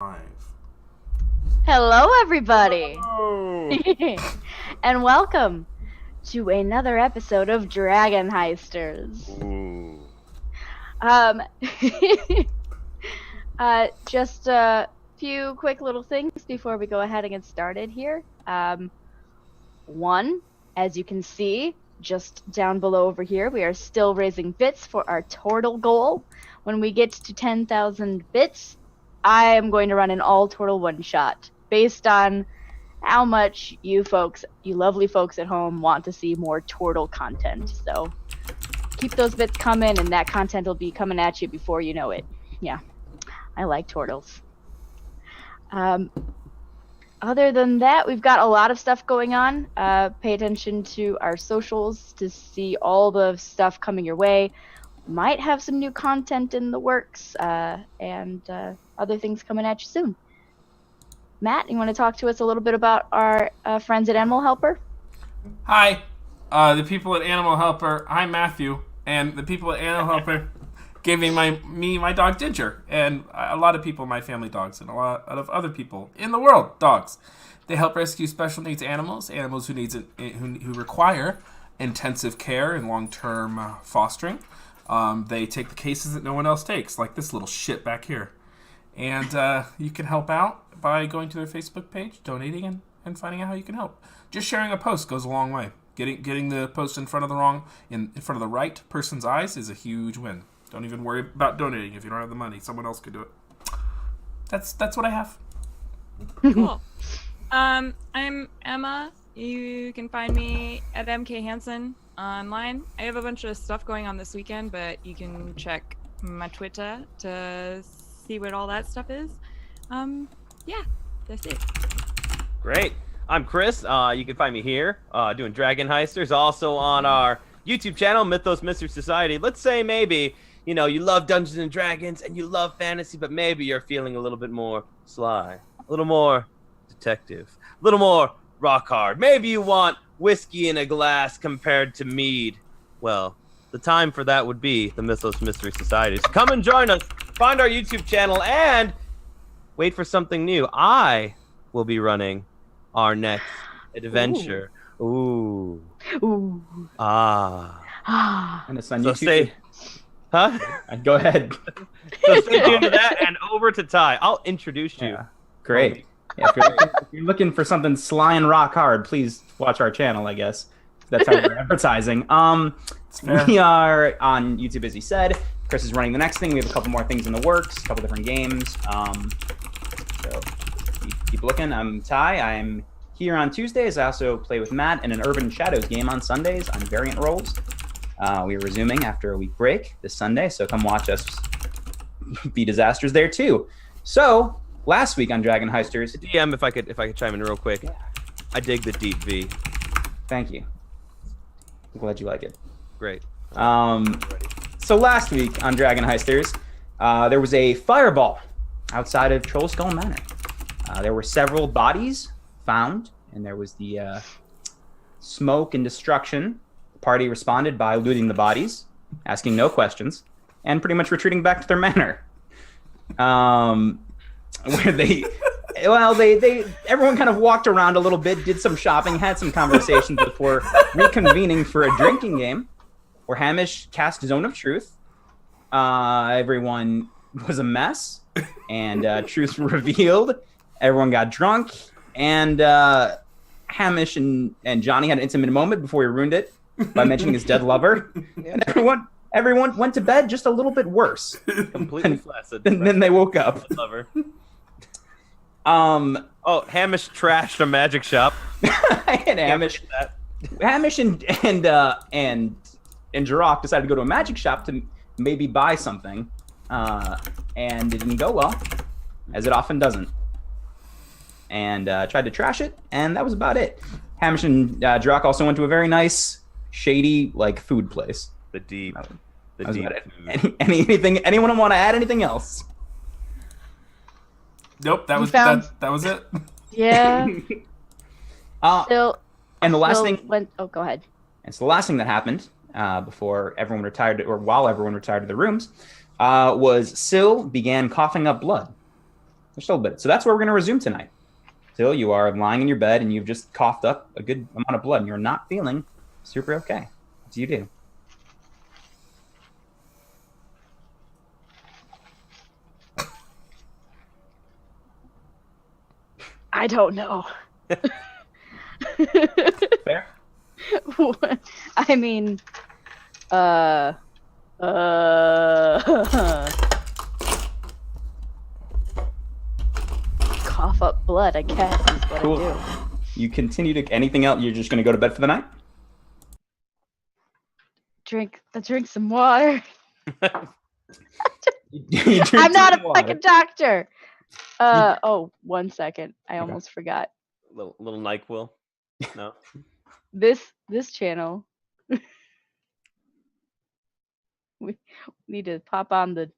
Five. Hello, everybody, Oh. and welcome to another episode of DragonHeisters. Ooh. Um, just a few quick little things before we go ahead and get started here. One, as you can see, just down below over here, we are still raising bits for our turtle goal. When we get to 10,000 bits, I am going to run an all turtle one shot based on how much you folks, you lovely folks at home, want to see more turtle content. So keep those bits coming, and that content will be coming at you before you know it. Yeah, I like turtles. Other than that, we've got a lot of stuff going on. Pay attention to our socials to see all the stuff coming your way. Might have some new content in the works, and other things coming at you soon. Matt, you want to talk to us a little bit about our friends at Animal Helper? Hi, the people at Animal Helper. I'm Matthew, and the people at Animal Helper gave me my dog Ginger, and a lot of people, my family dogs, and a lot of other people in the world dogs. They help rescue special needs animals who require intensive care and long-term fostering. They take the cases that no one else takes, like this little shit back here. And you can help out by going to their Facebook page, donating, and finding out how you can help. Just sharing a post goes a long way. Getting the post in front of the right person's eyes is a huge win. Don't even worry about donating if you don't have the money. Someone else could do it. That's what I have. Cool. I'm Emma. You can find me at MK Hansen online. I have a bunch of stuff going on this weekend, but you can check my Twitter to see what all that stuff is. Yeah, that's it. Great. I'm Chris. You can find me here doing DragonHeisters, also on our YouTube channel, Mythos Mystery Society. Let's say maybe, you love Dungeons and Dragons and you love fantasy, but maybe you're feeling a little bit more sly, a little more detective, a little more rock hard. Maybe you want whiskey in a glass compared to mead. Well, the time for that would be the Mythos Mystery Society. So come and join us. Find our YouTube channel and wait for something new. I will be running our next adventure. Ooh. Ooh. Ah. Ah. And it's on So YouTube. Huh? Go ahead. So stay tuned to that and over to Ty. I'll introduce you. Yeah. Great. Yeah, if you're looking for something sly and rock hard, please watch our channel, I guess. That's how we're advertising. We are on YouTube, as he said. Chris is running the next thing. We have a couple more things in the works, a couple different games. So keep looking. I'm Ty. I'm here on Tuesdays. I also play with Matt in an Urban Shadows game on Sundays on variant roles. We are resuming after a week break this Sunday, so come watch us be disasters there too. So last week on DragonHeisters, DM, if I could chime in real quick. Yeah. I dig the deep V. Thank you. I'm glad you like it. Great. So last week on DragonHeisters, there was a fireball outside of Troll Skull Manor. There were several bodies found, and there was the smoke and destruction. The party responded by looting the bodies, asking no questions, and pretty much retreating back to their manor. Where they everyone kind of walked around a little bit, did some shopping, had some conversations before reconvening for a drinking game where Hamish cast Zone of Truth. Everyone was a mess, and truth revealed. Everyone got drunk, and Hamish and Johnny had an intimate moment before he ruined it by mentioning his dead lover. And everyone went to bed just a little bit worse. Completely flaccid. And then they woke up. Lover. Hamish trashed a magic shop. And Hamish and Jirok decided to go to a magic shop to maybe buy something, and it didn't go well, as it often doesn't. And tried to trash it, and that was about it. Hamish and Jirok also went to a very nice, shady, food place. The deep. The That was deep. about it. Anyone want to add anything else? Nope, that was it. Yeah. Still. And the last still thing. go ahead. And so the last thing that happened before everyone retired, or while everyone retired to the rooms, was Syl began coughing up blood. There's still a bit. So that's where we're going to resume tonight. Still, you are lying in your bed and you've just coughed up a good amount of blood and you're not feeling super okay. What do you do? I don't know. Fair? I mean, cough up blood, I guess, is what Cool. I do. You continue to anything else? You're just going to go to bed for the night? Drink some water. You drink I'm not some a water. fucking doctor. Oh, 1 second. I almost forgot. Little NyQuil. No. This channel. We need to pop on the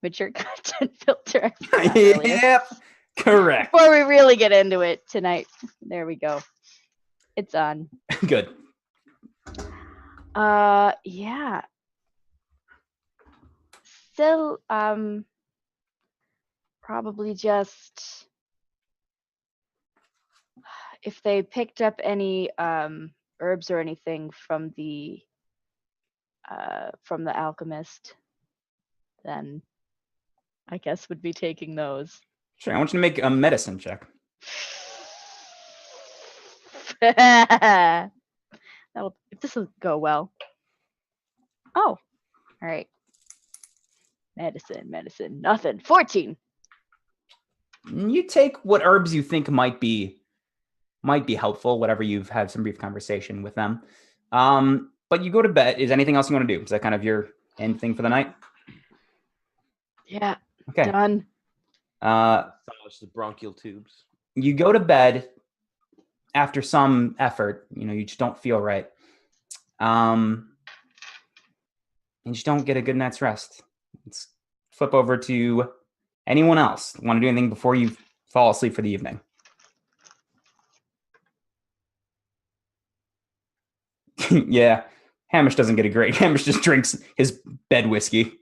mature content filter. I forgot earlier. Yep. Correct. Before we really get into it tonight. There we go. It's on. Good. Yeah. Still, probably just if they picked up any herbs or anything from the alchemist, then I guess would be taking those. Sure. I want you to make a medicine check. If this will go well. Oh, all right. Medicine, nothing. 14. You take what herbs you think might be helpful, whatever you've had some brief conversation with them. But you go to bed. Is anything else you want to do? Is that kind of your end thing for the night? Yeah. Okay. Done. Polish the bronchial tubes. You go to bed after some effort. You just don't feel right. And you just don't get a good night's rest. Let's flip over to anyone else. Want to do anything before you fall asleep for the evening? Yeah. Hamish doesn't get a great. Hamish just drinks his bed whiskey.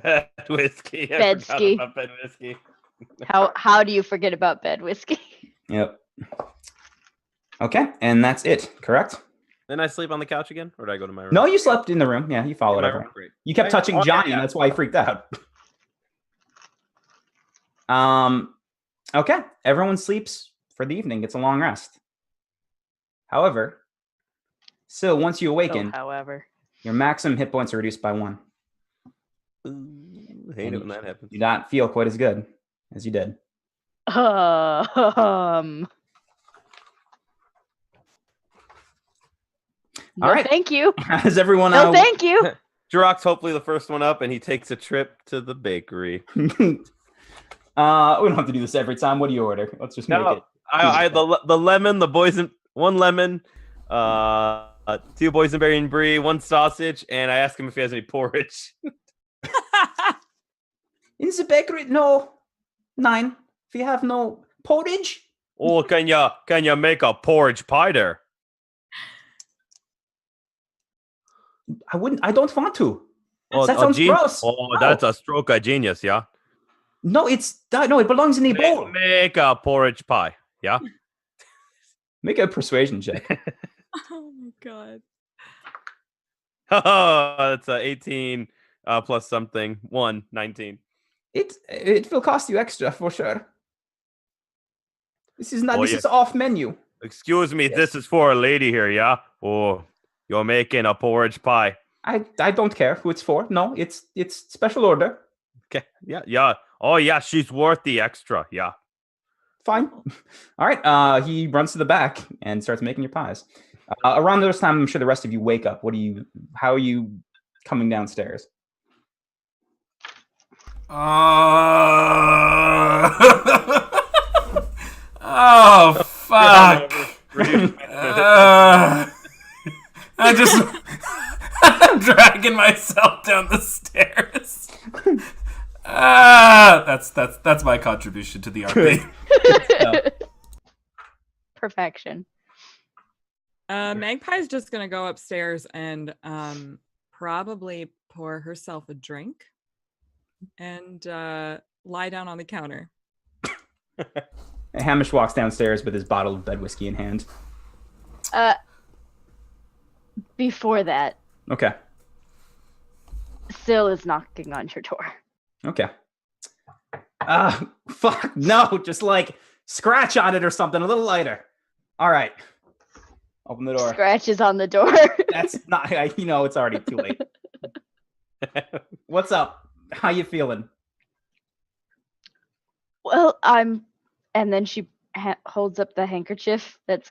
Bed whiskey. Bedski. Bed whiskey. How do you forget about bed whiskey? Yep. Okay, and that's it, correct? Then I sleep on the couch again, or did I go to my room? No, you slept in the room. Yeah, you followed In my everyone. room? Great. You kept Right? touching Oh, Johnny, yeah. and that's why he freaked out. Okay, everyone sleeps for the evening. It's a long rest. However, still, once you awaken, However. your maximum hit points are reduced by 1. Ooh, hate it when that happens. You do not feel quite as good as you did. No, All right. thank you. As everyone No, thank you. Jirok's hopefully the first one up, and he takes a trip to the bakery. we don't have to do this every time. What do you order? Let's just make it. I the lemon, one lemon, 2 boysenberry and brie, 1 sausage, and I ask him if he has any porridge. In the bakery, no. 9. If you have no porridge, Oh, can you make a porridge pie there? I don't want to. Oh, That sounds gross. Oh, No. that's a stroke of genius, yeah. No, it belongs in the bowl. Make a porridge pie, yeah. Make a persuasion check. Oh my god. Oh, that's a 18 plus something 19. It will cost you extra for sure. This is not. Oh, This yeah. is off menu. Excuse me, Yes. this is for a lady here, yeah. Oh, you're making a porridge pie. I don't care who it's for. No, it's special order. Okay, yeah. Oh, yeah, she's worth the extra, yeah. Fine. All right. He runs to the back and starts making your pies. Around those time, I'm sure the rest of you wake up. How are you coming downstairs? Oh, fuck. I'm dragging myself down the stairs. That's my contribution to the RP. Perfection. Magpie's just gonna go upstairs and probably pour herself a drink and lie down on the counter. Hamish walks downstairs with his bottle of bed whiskey in hand. Before that, Okay. Syl is knocking on your door. Okay. Fuck, no, just like scratch on it or something, a little lighter. All right. Open the door. Scratches on the door. That's not, it's already too late. What's up? How you feeling? Well, and then she holds up the handkerchief that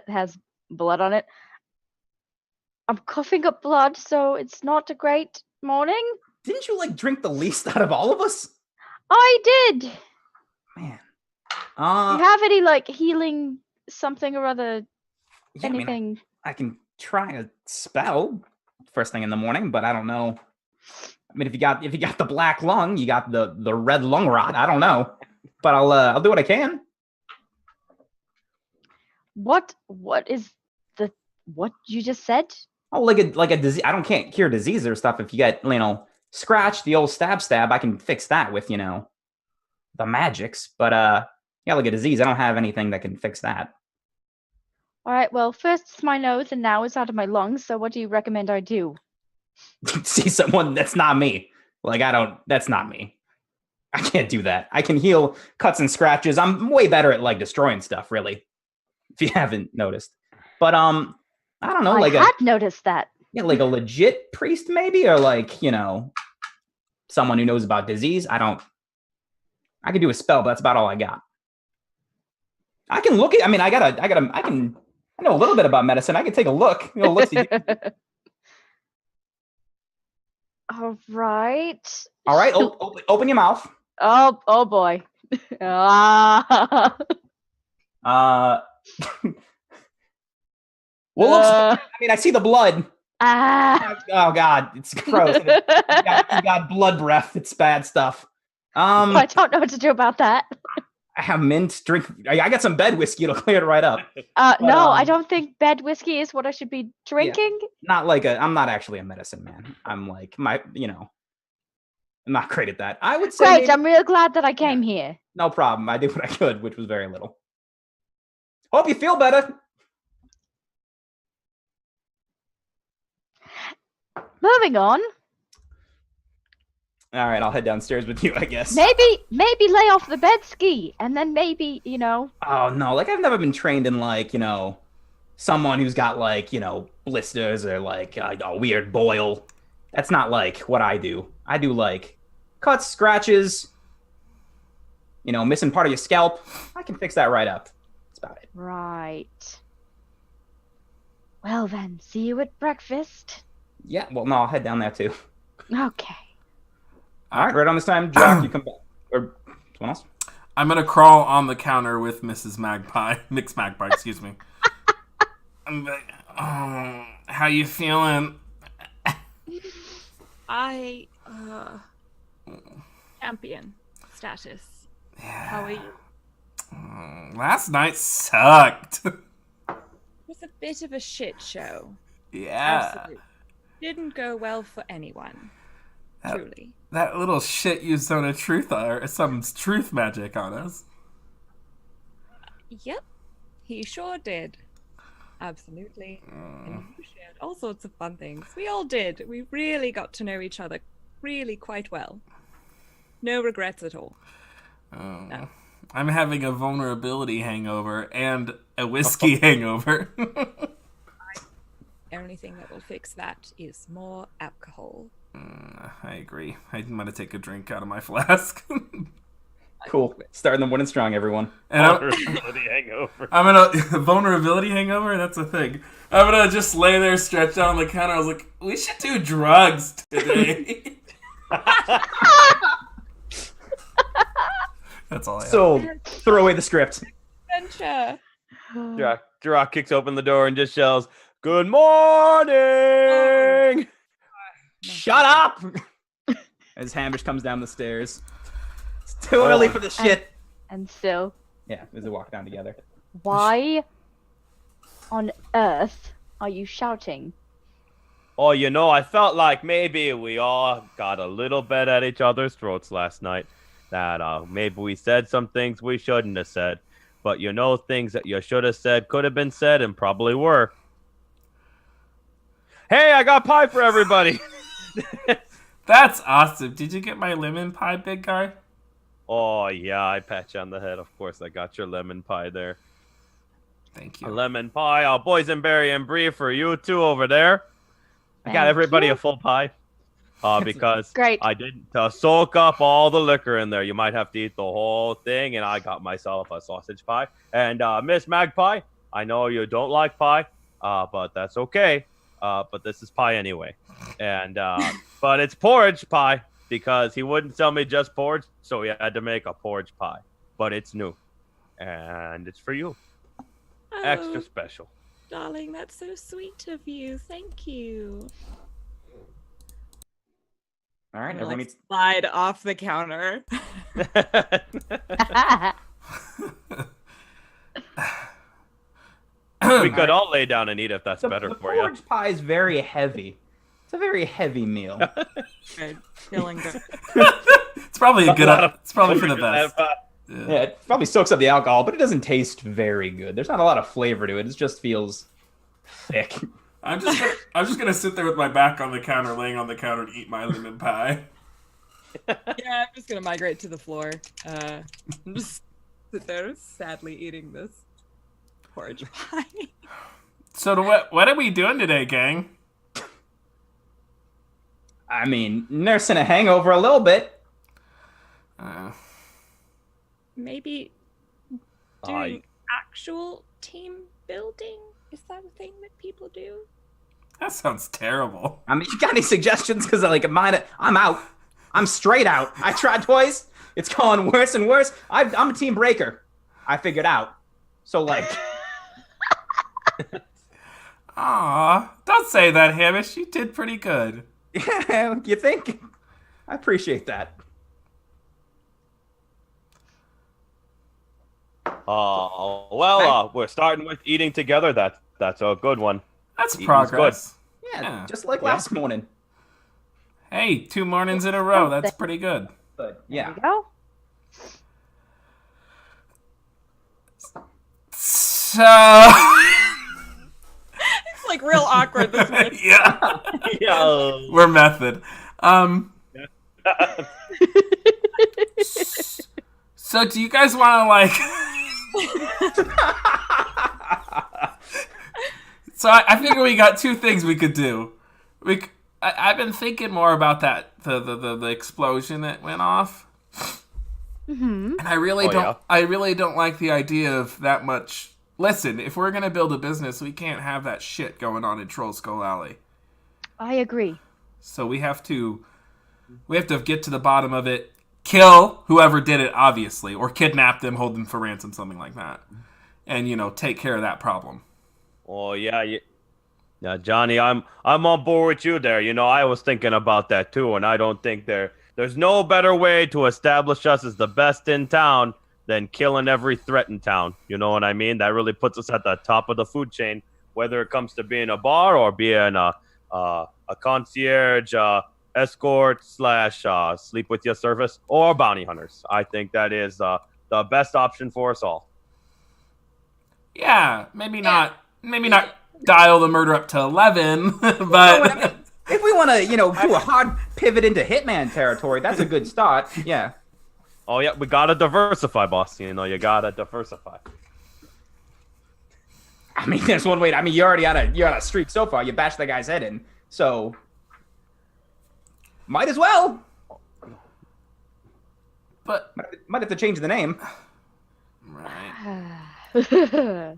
has blood on it. I'm coughing up blood, so it's not a great morning. Didn't you like drink the least out of all of us? I did. Man. Do you have any like healing something or other? Yeah, Anything? I can try a spell first thing in the morning, but I don't know. I mean, if you got the black lung, you got the red lung rot. I don't know, but I'll do what I can. What is what you just said? Oh, like a disease. Can't cure disease or stuff. If you get scratch, the old stab, I can fix that with the magics. But yeah, like a disease, I don't have anything that can fix that. All right. Well, first it's my nose, and now it's out of my lungs. So what do you recommend I do? See someone that's not me. That's not me. I can't do that. I can heal cuts and scratches. I'm way better at like destroying stuff, really. If you haven't noticed. But I don't know, I had noticed that. Yeah, like a legit priest maybe, or like, someone who knows about disease. I can do a spell, but that's about all I got. I can look at I know a little bit about medicine. I can take a look. All right. All right, open your mouth. Oh boy. Ah. Well, I see the blood. Ah. Oh God, it's gross. You got blood breath. It's bad stuff. I don't know what to do about that. I have mint. Drink. I got some bed whiskey. It'll clear it right up. No, I don't think bed whiskey is what I should be drinking. Yeah, I'm not actually a medicine man. I'm like I'm not great at that. I would say. Great. I'm real glad that I came here. No problem. I did what I could, which was very little. Hope you feel better. Moving on. All right, I'll head downstairs with you, I guess. Maybe lay off the bed ski, and then maybe Oh no, like I've never been trained in like someone who's got like blisters or like a weird boil. That's not like what I do. I do like cuts, scratches. Missing part of your scalp. I can fix that right up. That's about it. Right. Well then, see you at breakfast. Yeah, well, no, I'll head down there too. Okay. All right, right on this time, Jack, you come back. Or someone else? I'm going to crawl on the counter with Mrs. Magpie. Mix Magpie, excuse me. I'm like, oh, how you feeling? I, champion status. Yeah. How are you? Last night sucked. It was a bit of a shit show. Yeah. Absolutely. Didn't go well for anyone. Truly. That little shit used some truth magic on us. Yep. He sure did. Absolutely. And you shared all sorts of fun things. We all did. We really got to know each other really quite well. No regrets at all. Oh. No. I'm having a vulnerability hangover and a whiskey hangover. The only thing that will fix that is more alcohol. I agree. I'm going to take a drink out of my flask. Cool. Starting the morning strong, everyone. And Vulnerability hangover. Vulnerability hangover? That's a thing. I'm going to just lay there stretched out on the counter. I was like, we should do drugs today. That's all I have. So, throw away the script. Adventure. Jirok kicks open the door and just yells, "Good morning!" Shut up! As Hamish comes down the stairs. It's too early for the shit. And still, Yeah, as they walk down together. why on earth are you shouting? Oh, I felt like maybe we all got a little bit at each other's throats last night. that maybe we said some things we shouldn't have said. But things that you should have said could have been said and probably were. Hey, I got pie for everybody. That's awesome. Did you get my lemon pie, big guy? Oh, yeah, I pat you on the head. Of course, I got your lemon pie there. Thank A you. lemon pie, boysenberry and brie for you two over there. I got Thank everybody you. a full pie. Because Great. I didn't soak up all the liquor in there. You might have to eat the whole thing, and I got myself a sausage pie. And Miss Magpie, I know you don't like pie, but that's okay. But this is pie anyway. And but it's porridge pie because he wouldn't sell me just porridge, so he had to make a porridge pie. But it's new, and it's for you. Oh, Extra special. darling, that's so sweet of you. Thank you. All right, I'm everyone like needs. slide off the counter. We could all lay down and eat if that's The better for you. porridge pie is very heavy. It's a very heavy meal. Good. Feeling good. It's probably a good. It's probably for the Look at best. that pie. Yeah, it probably soaks up the alcohol, but it doesn't taste very good. There's not a lot of flavor to it. It just feels thick. I'm just gonna sit there with my back on the counter, laying on the counter, and eat my lemon pie. Yeah, I'm just gonna migrate to the floor. Just sit there sadly eating this porridge pie. So, what are we doing today, gang? I mean, nursing a hangover a little bit. Maybe doing actual team building? Is that a thing that people do? That sounds terrible. I mean, you got any suggestions? Because mine, I'm out. I'm straight out. I tried twice. It's going worse and worse. I'm a team breaker. I figured out. So Aw, don't say that, Hamish. You did pretty good. you think? I appreciate that. We're starting with eating together. That's a good one. That's Eating's progress. Yeah, just like last morning. Hey, 2 mornings in a row. That's pretty good. But There yeah. we go. So, It's like real awkward this way. yeah, Yeah. we're method. So do you guys want to like? So I figure we got 2 things we could do. I've been thinking more about that the explosion that went off, Mm-hmm. and I really don't like the idea of that much. Listen, if we're gonna build a business, we can't have that shit going on in Troll Skull Alley. I agree. So we have to get to the bottom of it, kill whoever did it, obviously, or kidnap them, hold them for ransom, something like that, and take care of that problem. Oh yeah. Yeah, Johnny, I'm on board with you there. I was thinking about that too, and I don't think there's no better way to establish us as the best in town than killing every threat in town. You know what I mean? That really puts us at the top of the food chain, whether it comes to being a bar or being a concierge, escort / sleep with you service, or bounty hunters. I think that is the best option for us all. Yeah, maybe not dial the murder up to 11, but If we want to, do a hard pivot into Hitman territory, that's a good start. Yeah. Oh yeah, we gotta diversify, boss. You gotta diversify. I mean, there's one way. I mean, you're on a streak so far. You bashed the guy's head in, so might as well. but Might have to change the name. right.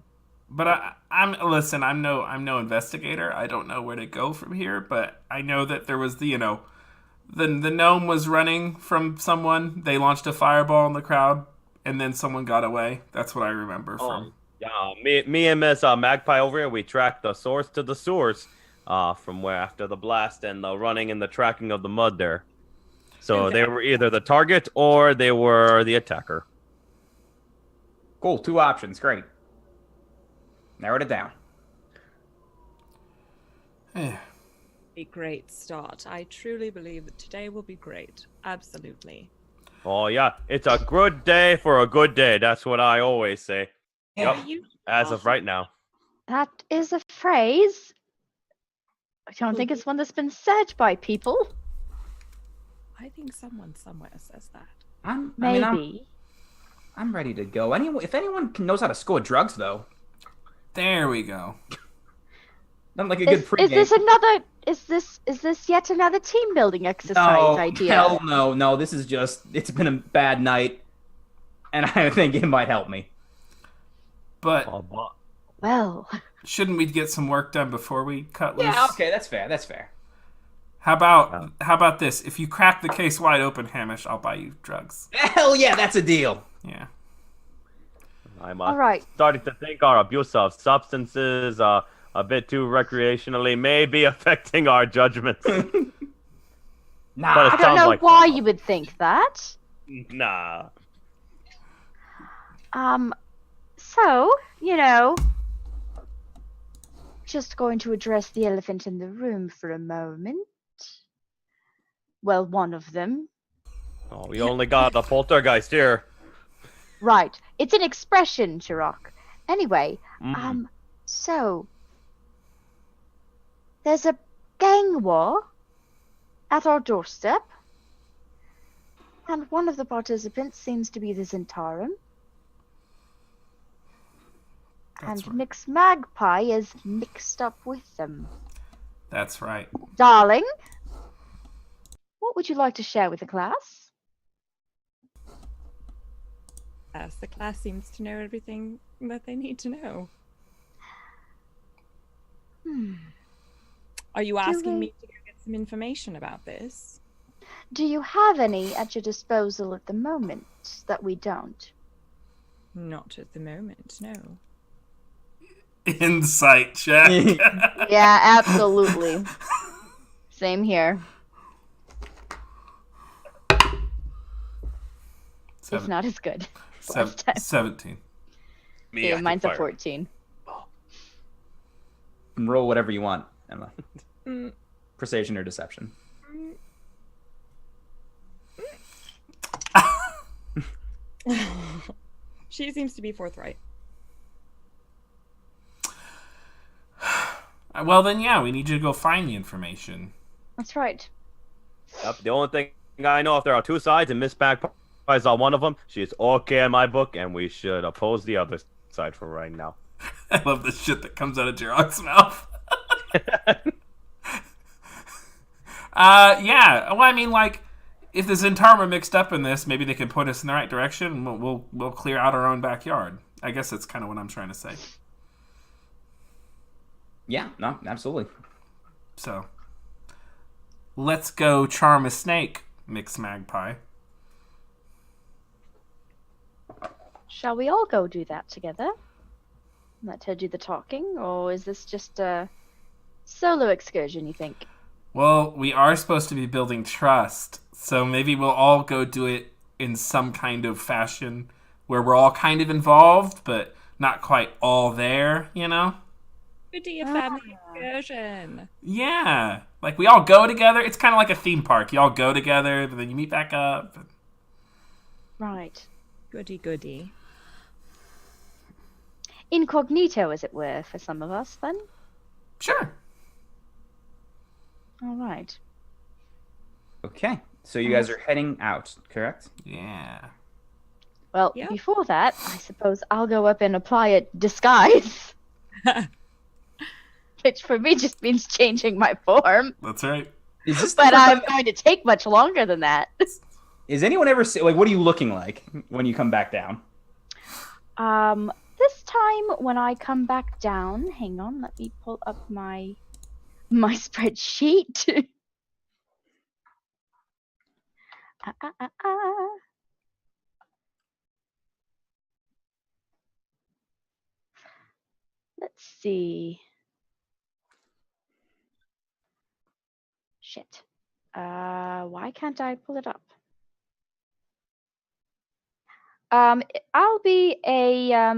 But I'm no investigator. I don't know where to go from here, but I know that there was the gnome was running from someone. They launched a fireball in the crowd, and then someone got away. That's what I remember from. Yeah, me and Miss Magpie over here, we tracked the source to the sewers from where after the blast and the running and the tracking of the mud there. So they were either the target or they were the attacker. Cool. 2 options. Great. Narrowed it down. Eh. A great start. I truly believe that today will be great. Absolutely. Oh yeah, it's a good day for a good day. That's what I always say. Yeah. Yep. As of right now. That is a phrase. I don't think it's one that's been said by people. I think someone somewhere says that. Maybe. I'm ready to go. If anyone knows how to score drugs, though, There we go. not like a good Is pregame. this another? Is this yet another team building exercise idea? Hell no. This is it's been a bad night, and I think it might help me. But Well, shouldn't we get some work done before we cut loose? Yeah, okay, that's fair. How about this? If you crack the case wide open, Hamish, I'll buy you drugs. Hell yeah, that's a deal. Yeah. I'm all right. starting to think our abuse of substances, a bit too recreationally, may be affecting our judgments. Nah. But I it don't sounds know like why fun. you would think that. Nah. So, just going to address the elephant in the room for a moment. Well, one of them. Oh, we only got the poltergeist here. Right. It's an expression, Chirac. Anyway, Mm. so there's a gang war at our doorstep, and one of the participants seems to be the Zentarum. That's And right. Mix Magpie is mixed up with them. That's right. Darling, what would you like to share with the class? Yes, the class seems to know everything that they need to know. Are you asking me to go get some information about this? Do you have any at your disposal at the moment that we don't? Not at the moment, no. Insight check. Yeah, absolutely. Same here. It's not as good. Last time. 17. Me, Yeah, I mine's can a fire. 14. Roll whatever you want, Emma. Mm. Persuasion or deception. She seems to be forthright. Well, then, yeah, we need you to go find the information. That's right. Yep, the only thing I know, if there are two sides and Miss Magpie is on one of them, she is okay in my book, and we should oppose the other side for right now. I love the shit that comes out of Jirok's mouth. Yeah. Well, I mean, like, if the Zentarum are mixed up in this, maybe they can point us in the right direction. And we'll clear out our own backyard. I guess that's kind of what I'm trying to say. Yeah, no, absolutely. So, let's go charm a snake, Mix Magpie. Shall we all go do that together? Let her do the talking, or is this just a solo excursion, you think? Well, we are supposed to be building trust, so maybe we'll all go do it in some kind of fashion where we're all kind of involved, but not quite all there, you know? Good day, family excursion. Yeah. Like, we all go together. It's kind of like a theme park. You all go together, but then you meet back up. Right. Goody, goody. Incognito, as it were, for some of us, then? Sure. All right. Okay, so you guys are heading out, correct? Yeah. Well, Yeah. before that, I suppose I'll go up and apply a disguise. Which for me just means changing my form. That's right. Is this the But first I'm time- going to take much longer than that. Is anyone ever like? What are you looking like when you come back down? This time when I come back down, hang on, let me pull up my spreadsheet. Let's see. Shit. Why can't I pull it up? I'll be a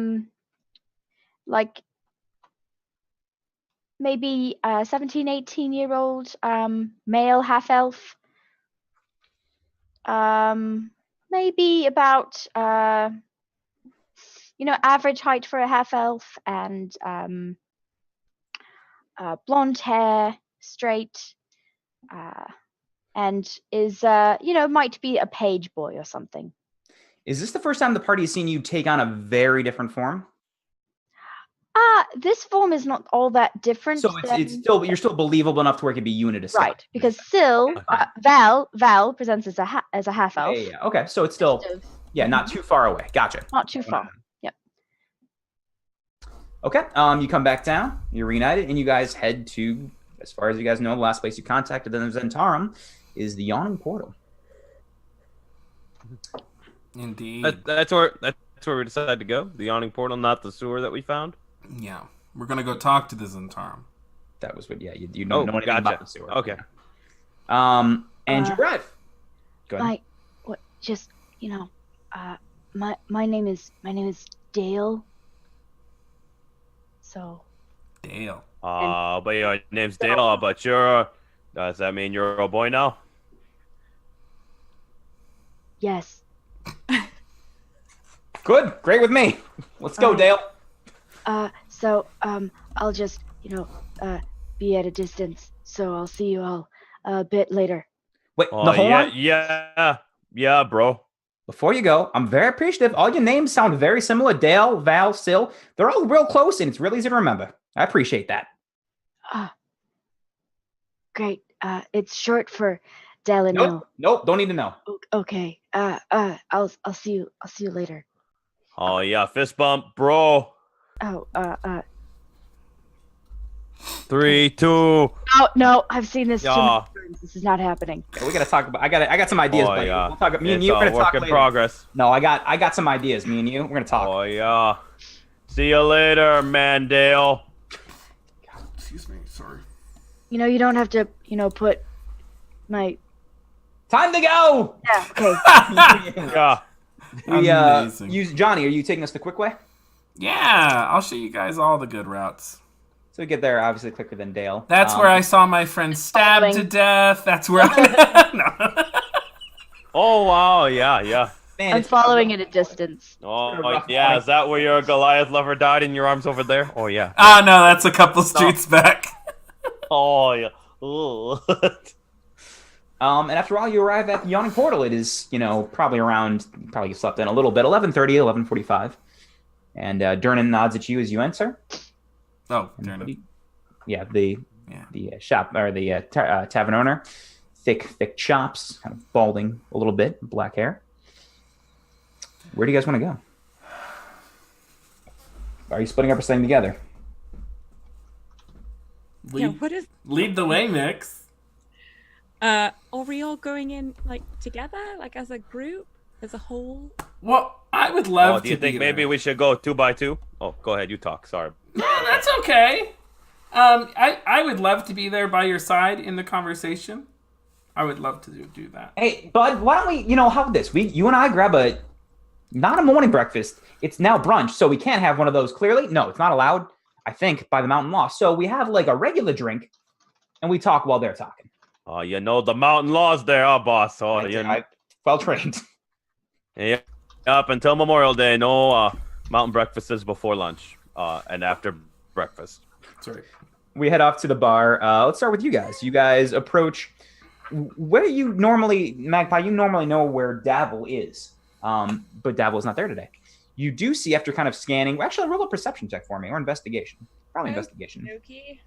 like maybe a 17, 18-year-old male half elf. maybe about average height for a half elf, and blonde hair, straight, and is might be a page boy or something. Is this the first time the party has seen you take on a very different form? This form is not all that different. So it's still, you're still believable enough to where it could be you in a disguise. Right, because still Val presents as a half elf. Yeah. Okay, so it's still not too far away. Gotcha. Not too far. Yep. Okay. You come back down. You're reunited, and you guys head to, as far as you guys know, the last place you contacted the Zentarum is the Yawning Portal. Indeed. That's where we decided to go. The Yawning Portal, not the sewer that we found. Yeah, we're gonna go talk to the Zentarum. That was what. Yeah, you don't know anything gotcha. about the sewer. Okay. And you arrive. Go ahead. My name is Dale. So. Dale. But your name's Dale. But does that mean you're a boy now? Yes. Good. Great with me. Let's go, Dale. I'll just, be at a distance. So I'll see you all a bit later. Wait, the horn? Yeah, bro. Before you go, I'm very appreciative. All your names sound very similar. Dale, Val, Sil. They're all real close, and it's really easy to remember. I appreciate that. Great. It's short for Dale and Neil. Nope, don't need to know. Okay. I'll see you later. Oh yeah, fist bump, bro. 3, 2. Oh no, I've seen this too many times. This is not happening. Yeah, we gotta talk about. I got some ideas, buddy. Yeah. We'll talk. Me and you. We're gonna work talk in later. progress. No, I got some ideas. Me and you. We're gonna talk. Oh yeah. See you later, Mandale. Excuse me. Sorry. You don't have to, put my. Time to go. Yeah. Okay. Yeah. Amazing. Johnny, are you taking us the quick way? Yeah, I'll show you guys all the good routes. So we get there obviously quicker than Dale. That's where I saw my friend stabbed to death. That's where no. Oh wow, yeah. Man, I'm following at a distance. Oh yeah, is that where your Goliath lover died in your arms over there? Oh yeah. Oh no, that's a couple streets back. Oh yeah. Ooh. And after a while, you arrive at the Yawning Portal. It is, probably you slept in a little bit, 11:30, 11:45. And Dernan nods at you as you enter. Oh, Dernan. Yeah, the shop, or the tavern owner. Thick chops, kind of balding a little bit, black hair. Where do you guys want to go? Are you splitting up or staying together? Lead the way, Mix. Are we all going in together, as a group, as a whole? Well, I would love to. Do you think maybe we should go 2 by 2? Oh, go ahead. You talk. Sorry. No, that's okay. I would love to be there by your side in the conversation. I would love to do that. Hey, bud, why don't we, how about this? You and I grab not a morning breakfast. It's now brunch, so we can't have one of those. Clearly, no, it's not allowed. I think by the mountain law. So we have a regular drink, and we talk while they're talking. Oh, the mountain laws there, boss. Oh, I well trained. Yeah, up until Memorial Day, no mountain breakfasts before lunch and after breakfast. That's right. We head off to the bar. Let's start with you guys. You guys approach where you normally, Magpie, you normally know where Davil is, but Davil is not there today. You do see, after kind of scanning, actually roll a perception check for me, or investigation. Probably investigation. Okay.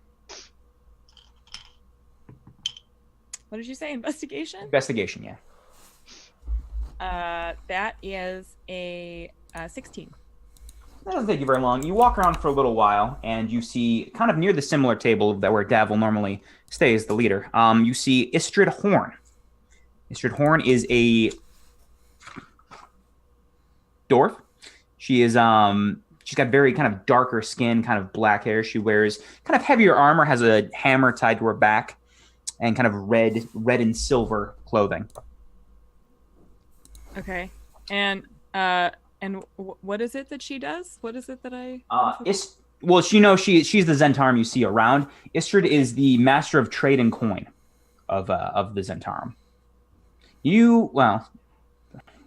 What did you say? Investigation? Investigation, yeah. That is a 16. That doesn't take you very long. You walk around for a little while, and you see, kind of near the similar table that where Davil normally stays, the leader, you see Istrid Horn. Istrid Horn is a dwarf. She is, she's got very kind of darker skin, kind of black hair. She wears kind of heavier armor, has a hammer tied to her back, and kind of red and silver clothing. Okay. And what is it that she does? What is it that I? Well, she's the Zentarum you see around. Istrid is the master of trade and coin of the Zentarum.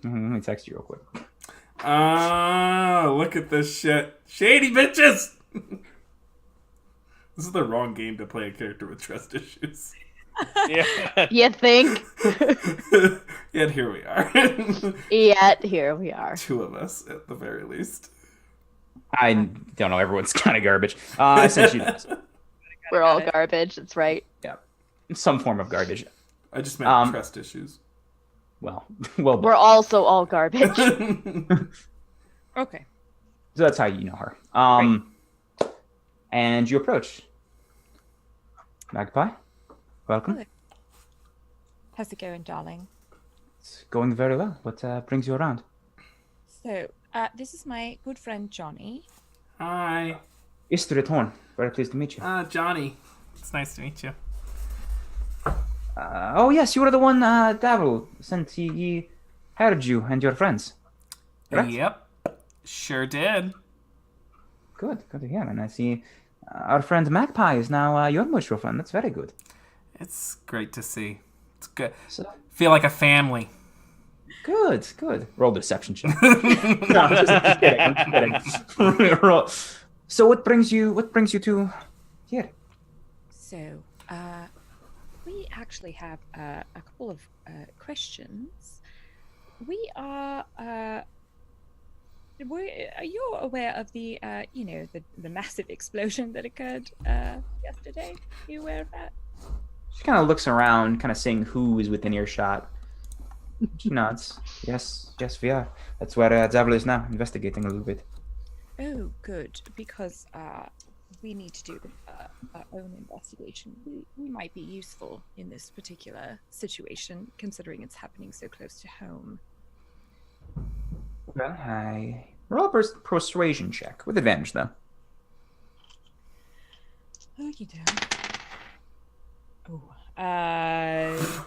Let me text you real quick. Look at this shit. Shady bitches! This is the wrong game to play a character with trust issues. Yeah. You think? Yet here we are. Yet here we are. Two of us, at the very least. I don't know. Everyone's kind of garbage. Essentially, We're all garbage. That's right. yeah, some form of garbage. I just meant trust issues. Well, We're also all garbage. Okay. So that's how you know her. And you approach. Magpie, welcome. Hello. How's it going, darling? It's going very well. What brings you around? So, this is my good friend Johnny. Hi. Istrid Horn. Very pleased to meet you. Johnny. It's nice to meet you. Oh yes, you were the one Davil sent. He hired you and your friends. Correct? Yep. Sure did. Good to hear. And I see our friend Magpie is now your mutual friend. That's very good. It's great to see. It's good. So, Feel like a family. good. Roll deception check. No, I'm just kidding. I'm just kidding. Roll. So what brings you to here? So, we actually have a couple of questions. Are you aware of the the massive explosion that occurred yesterday? Are you aware of that? She kind of looks around, kind of seeing who is within earshot. She nods. Yes, we are. That's where Davil is now, investigating a little bit. Oh, good, because we need to do our own investigation. We might be useful in this particular situation, considering it's happening so close to home. Well, I roll a persuasion check with advantage, though. Okie doke. Oh,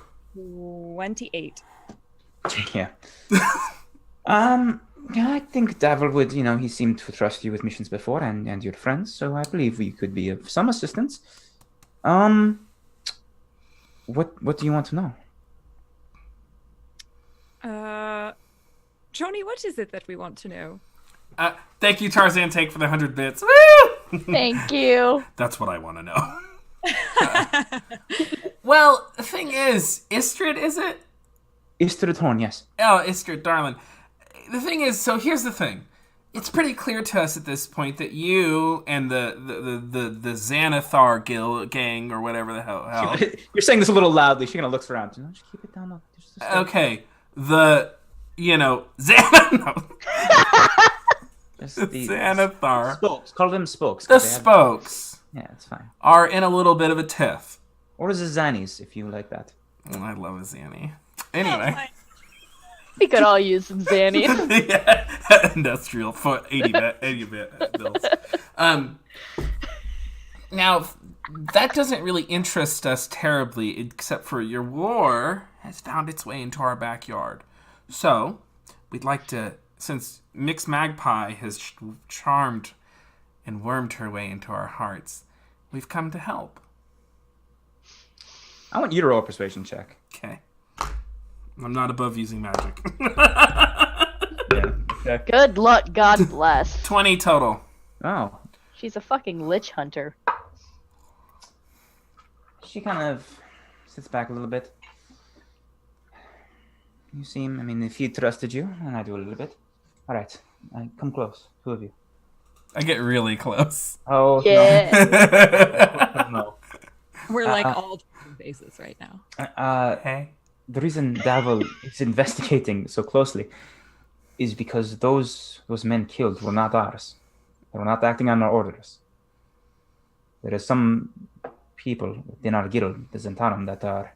28. Yeah. I think Davil would, he seemed to trust you with missions before and your friends, so I believe we could be of some assistance. What do you want to know? Johnny, what is it that we want to know? Thank you, Tarzan Take, for the 100 bits. Woo! Thank you. That's what I want to know. Well, the thing is, Istrid, is it? Istrid Horn, yes. Oh, Istrid, darling. The thing is, so here's the thing. It's pretty clear to us at this point that you and the Xanathar gang, or whatever the hell. You're saying this a little loudly. She kind of looks around. Just keep it down low. Okay, Xanathar. Spokes. Call them spokes. The spokes. Yeah, it's fine. Are in a little bit of a tiff. Or the Zannies, if you like that. Oh, I love a Zanny. Anyway. We could all use some Zanny. Yeah. Industrial foot 80 bit bills. Now, that doesn't really interest us terribly, except for your war has found its way into our backyard. So, we'd like to, since Mix Magpie has charmed and wormed her way into our hearts, we've come to help. I want you to roll a persuasion check. Okay. I'm not above using magic. Yeah. Okay. Good luck, God bless. 20 total. Oh. She's a fucking lich hunter. She kind of sits back a little bit. You seem, if he trusted you, and I do a little bit. All right. Come close, two of you. I get really close. Oh, Yeah. no. We're like all touching bases right now. Hey. The reason Davil is investigating so closely is because those men killed were not ours. They were not acting on our orders. There is some people within our guild, the Zentarum, that are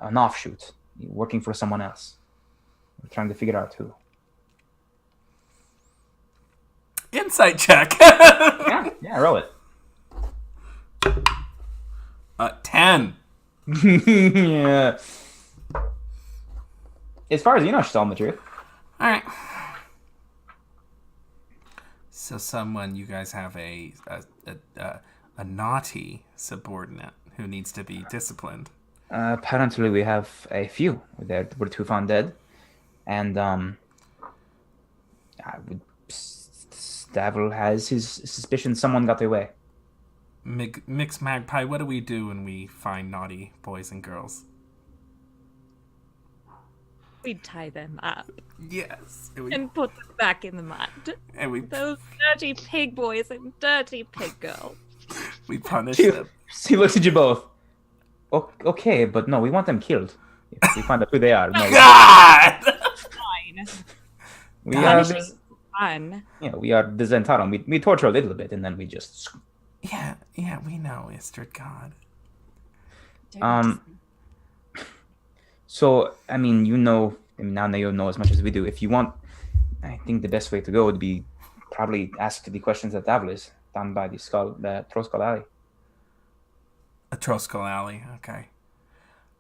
an offshoot, working for someone else. We're trying to figure out who. Insight check. Yeah, roll it. 10. Yeah. As far as you know, she's telling the truth. All right. So you guys have a naughty subordinate who needs to be disciplined. Apparently, we have a few. There were two found dead. And Stavro has his suspicion someone got their way. Mix Magpie, what do we do when we find naughty boys and girls? We'd tie them up Yes. and put them back in the mud. And we Those dirty pig boys and dirty pig girls. we punish them. He looks at you both. Okay, but no, we want them killed. If we find out who they are. No, God! Fine. we are. Fun. We are the Zentarum. We torture a little bit, and then we just. Yeah, we know, Istrid God. So, I mean, now that you know as much as we do. If you want, I think the best way to go would be probably ask the questions at Davlis, down by the Troll Alley. A Troll Alley, okay.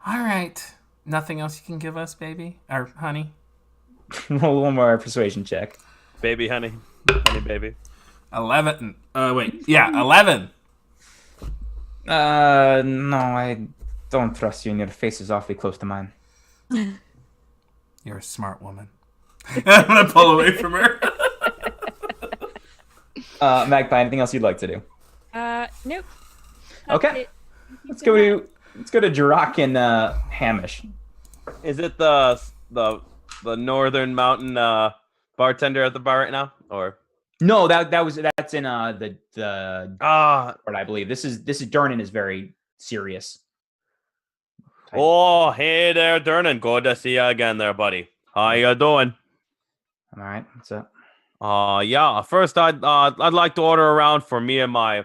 All right. Nothing else you can give us, baby? Or honey? Roll one more persuasion check. Baby, honey. Honey, baby. 11. 11. No, I don't trust you, and your face is awfully close to mine. You're a smart woman. I'm going to pull away from her. Magpie, anything else you'd like to do? Nope. Okay. Let's go to Jirak and Hamish. Is it the northern mountain bartender at the bar right now, or? No, that's in the part, I believe. This is Durnan is very serious. Oh, hey there, Durnan. Good to see you again there, buddy. How you doing? All right, what's up? Yeah. First, I'd like to order around for me and my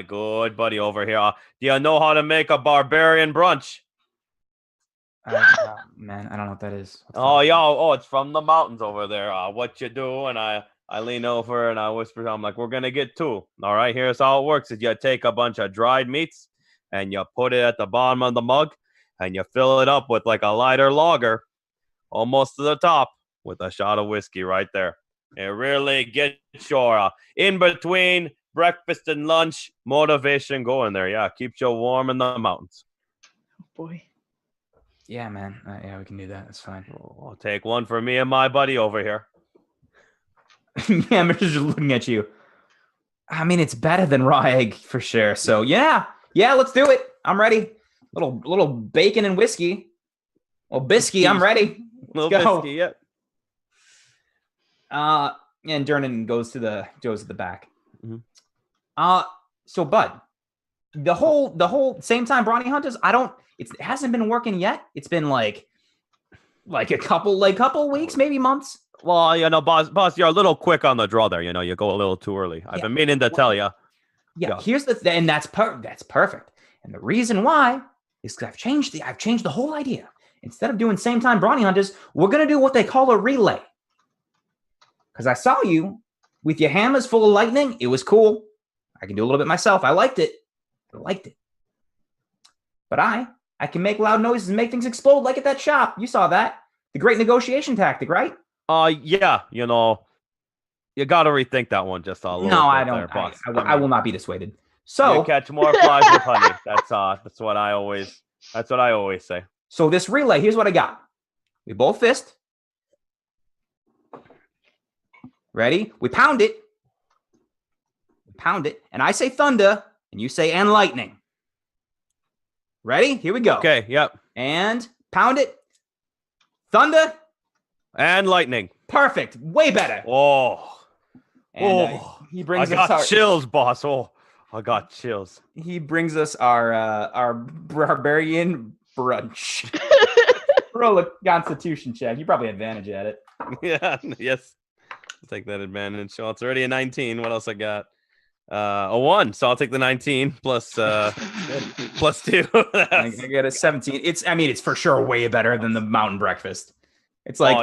good buddy over here. Do you know how to make a barbarian brunch? Man, I don't know what that is. It's from the mountains over there. What you do? And I lean over and I whisper, I'm like, we're gonna get two. All right, here's how it works: is you take a bunch of dried meats and you put it at the bottom of the mug, and you fill it up with like a lighter lager, almost to the top, with a shot of whiskey right there. It really gets your in between breakfast and lunch motivation going there. Yeah, keeps you warm in the mountains. Oh boy. Yeah, man. Yeah, we can do that. That's fine. I'll take one for me and my buddy over here. Yeah, I'm just looking at you. I mean, it's better than raw egg for sure. So yeah, let's do it. I'm ready. Little bacon and whiskey. Well, biscuit, I'm ready. Little go. biscuit, yep. And Durnan goes to the back. Mm-hmm. So Bud, the whole same time Brawny Hunters, it hasn't been working yet. It's been like a couple weeks, maybe months. Well, boss, you're a little quick on the draw there. You go a little too early. I've been meaning to tell you. Yeah, here's the thing, and that's perfect. And the reason why is because I've changed the whole idea. Instead of doing same time Brawny Hunters, we're gonna do what they call a relay. Because I saw you with your hammers full of lightning. It was cool. I can do a little bit myself. I liked it. But I can make loud noises and make things explode like at that shop. You saw that. The great negotiation tactic, right? Yeah, you got to rethink that one just a little bit. No, I don't. There, boss. I will not be dissuaded. So you catch more flies with honey. That's what I always say. So this relay, here's what I got. We both fist. Ready? We pound it. And I say thunder, and you say and lightning. Ready? Here we go. Okay, yep. And pound it. Thunder. And lightning. Perfect. Way better. Oh. And he brings I got chills, boss. Oh, I got chills. He brings us our barbarian brunch. Roll a constitution check. You probably advantage at it. Yeah, yes. I'll take that advantage. So it's already a 19. What else I got? A 1. So I'll take the 19 plus 2. I get a 17. It's for sure way better than the mountain breakfast. It's like,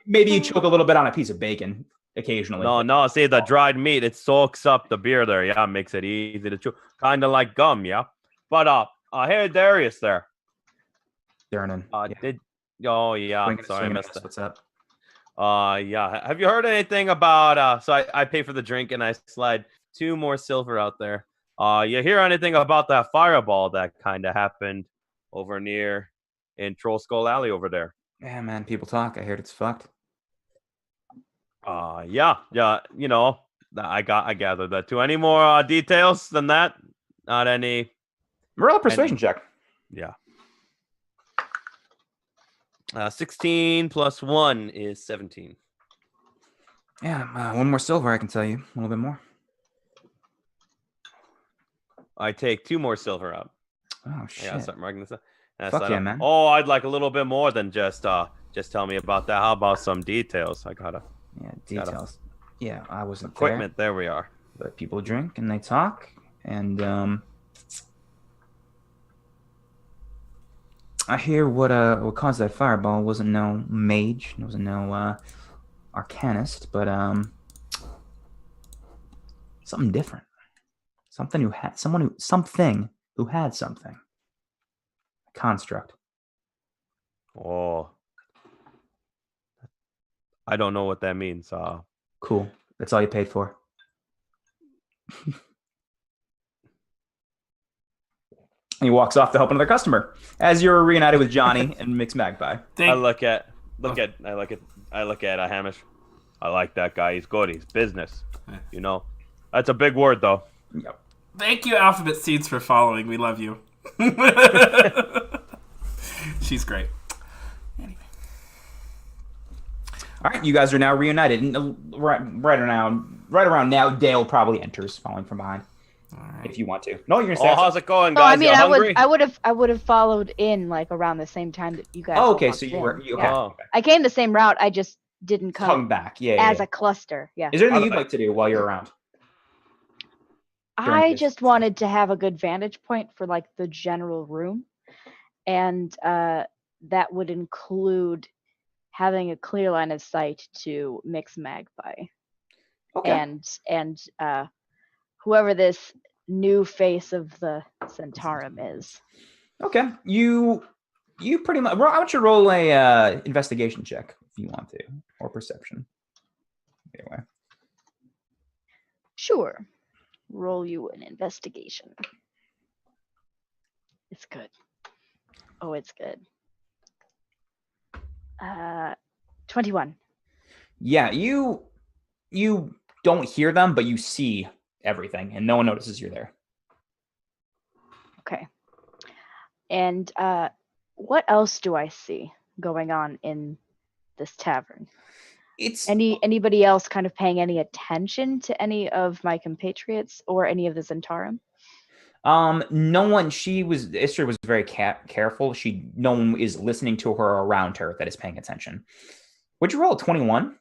maybe you choke a little bit on a piece of bacon occasionally. No. See, the dried meat, it soaks up the beer there. Yeah, makes it easy to chew. Kind of like gum, yeah. But hey, Darius there. Durnan. Sorry, I missed it. What's up? Yeah. Have you heard anything about? So I pay for the drink and I slide 2 more silver out there. You hear anything about that fireball that kind of happened over near in Troll Skull Alley over there? Yeah, man. People talk. I heard it's fucked. Yeah. You know, I gathered that too. Any more details than that? Not any. Roll a persuasion check. Yeah. 16 plus 1 is 17. Yeah, one more silver, I can tell you. A little bit more. I take 2 more silver up. Oh, I shit. gotta start marking this up. Fuck yeah, man. Oh, I'd like a little bit more than just tell me about that. How about some details? I gotta. Yeah, details. Yeah, I wasn't Equipment. There we are. But people drink and they talk, and I hear what caused that fireball wasn't no mage, it wasn't no arcanist, but something different. Something who had something who had something. A construct. Oh. I don't know what that means. Cool. That's all you paid for. He walks off to help another customer as you're reunited with Johnny and Mixed Magpie. I look at Hamish. I like that guy. He's good. He's business. You know, that's a big word though. Yep. Thank you, Alphabet Seeds, for following. We love you. She's great. Anyway. All right, you guys are now reunited. And right around now, Dale probably enters, following from behind. All right. If you want to. No, you're gonna say. Oh, how's it going, No, guys? I mean, You hungry? I would have followed in like around the same time that you guys. Oh, all okay. walked So in. you okay. Yeah. Oh. Okay. I came the same route. I just didn't Come come back. Yeah. as a cluster. Yeah. Is there anything I you'd like to do while you're around? during I this just wanted to have a good vantage point for like the general room, and that would include having a clear line of sight to Mix Magpie Okay. and whoever this new face of the Centaurum is. Okay. You pretty much. I want you to roll a investigation check if you want to, or perception. Anyway. Sure. Roll you an investigation. It's good. Oh, it's good. 21. Yeah, you don't hear them, but you see everything, and no one notices you're there. Okay. And what else do I see going on in this tavern? It's Anybody else kind of paying any attention to any of my compatriots or any of the Centaurum? no one. Istrid was very careful. No one is listening to her or around her that is paying attention. Would you roll a 21?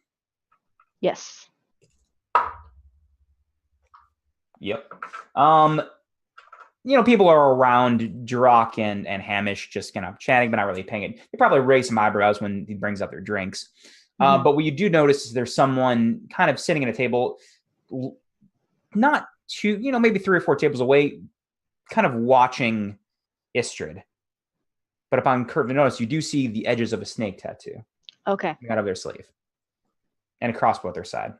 Yes. Yep. People are around Drock and Hamish just kind of chatting, but not really paying it. They probably raise some eyebrows when he brings up their drinks. But what you do notice is there's someone kind of sitting at a table, not two, maybe 3 or 4 tables away, kind of watching Istrid. But upon curve notice, you do see the edges of a snake tattoo Okay. out of their sleeve, and a crossbow at their side.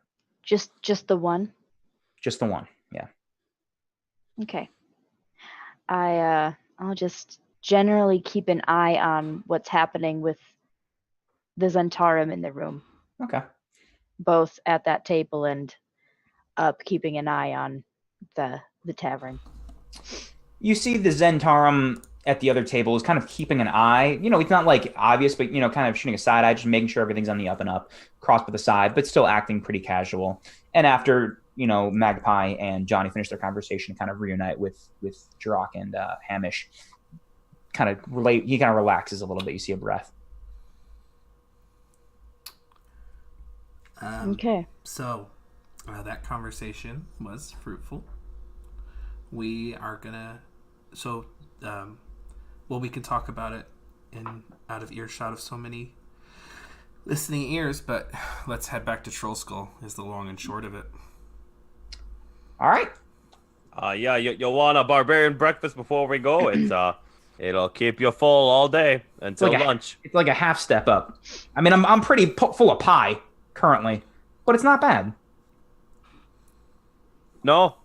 Just the one? Just the one. Yeah. Okay. I'll just generally keep an eye on what's happening with the Centaurum in the room, Okay. both at that table and up, keeping an eye on the tavern. You see the Zentarum at the other table is kind of keeping an eye. It's not like obvious, but kind of shooting a side eye, just making sure everything's on the up and up, crossed by the side, but still acting pretty casual. And after Magpie and Johnny finish their conversation, kind of reunite with Drock and Hamish. He kind of relaxes a little bit. You see a breath. Okay. So, that conversation was fruitful. We are gonna. So, we can talk about it out of earshot of so many listening ears, but let's head back to Troll Skull. Is the long and short of it. All right. Yeah, you'll want a barbarian breakfast before we go. It's it'll keep you full all day until lunch. It's like a half step up. I mean, I'm pretty full of pie currently, but it's not bad. No,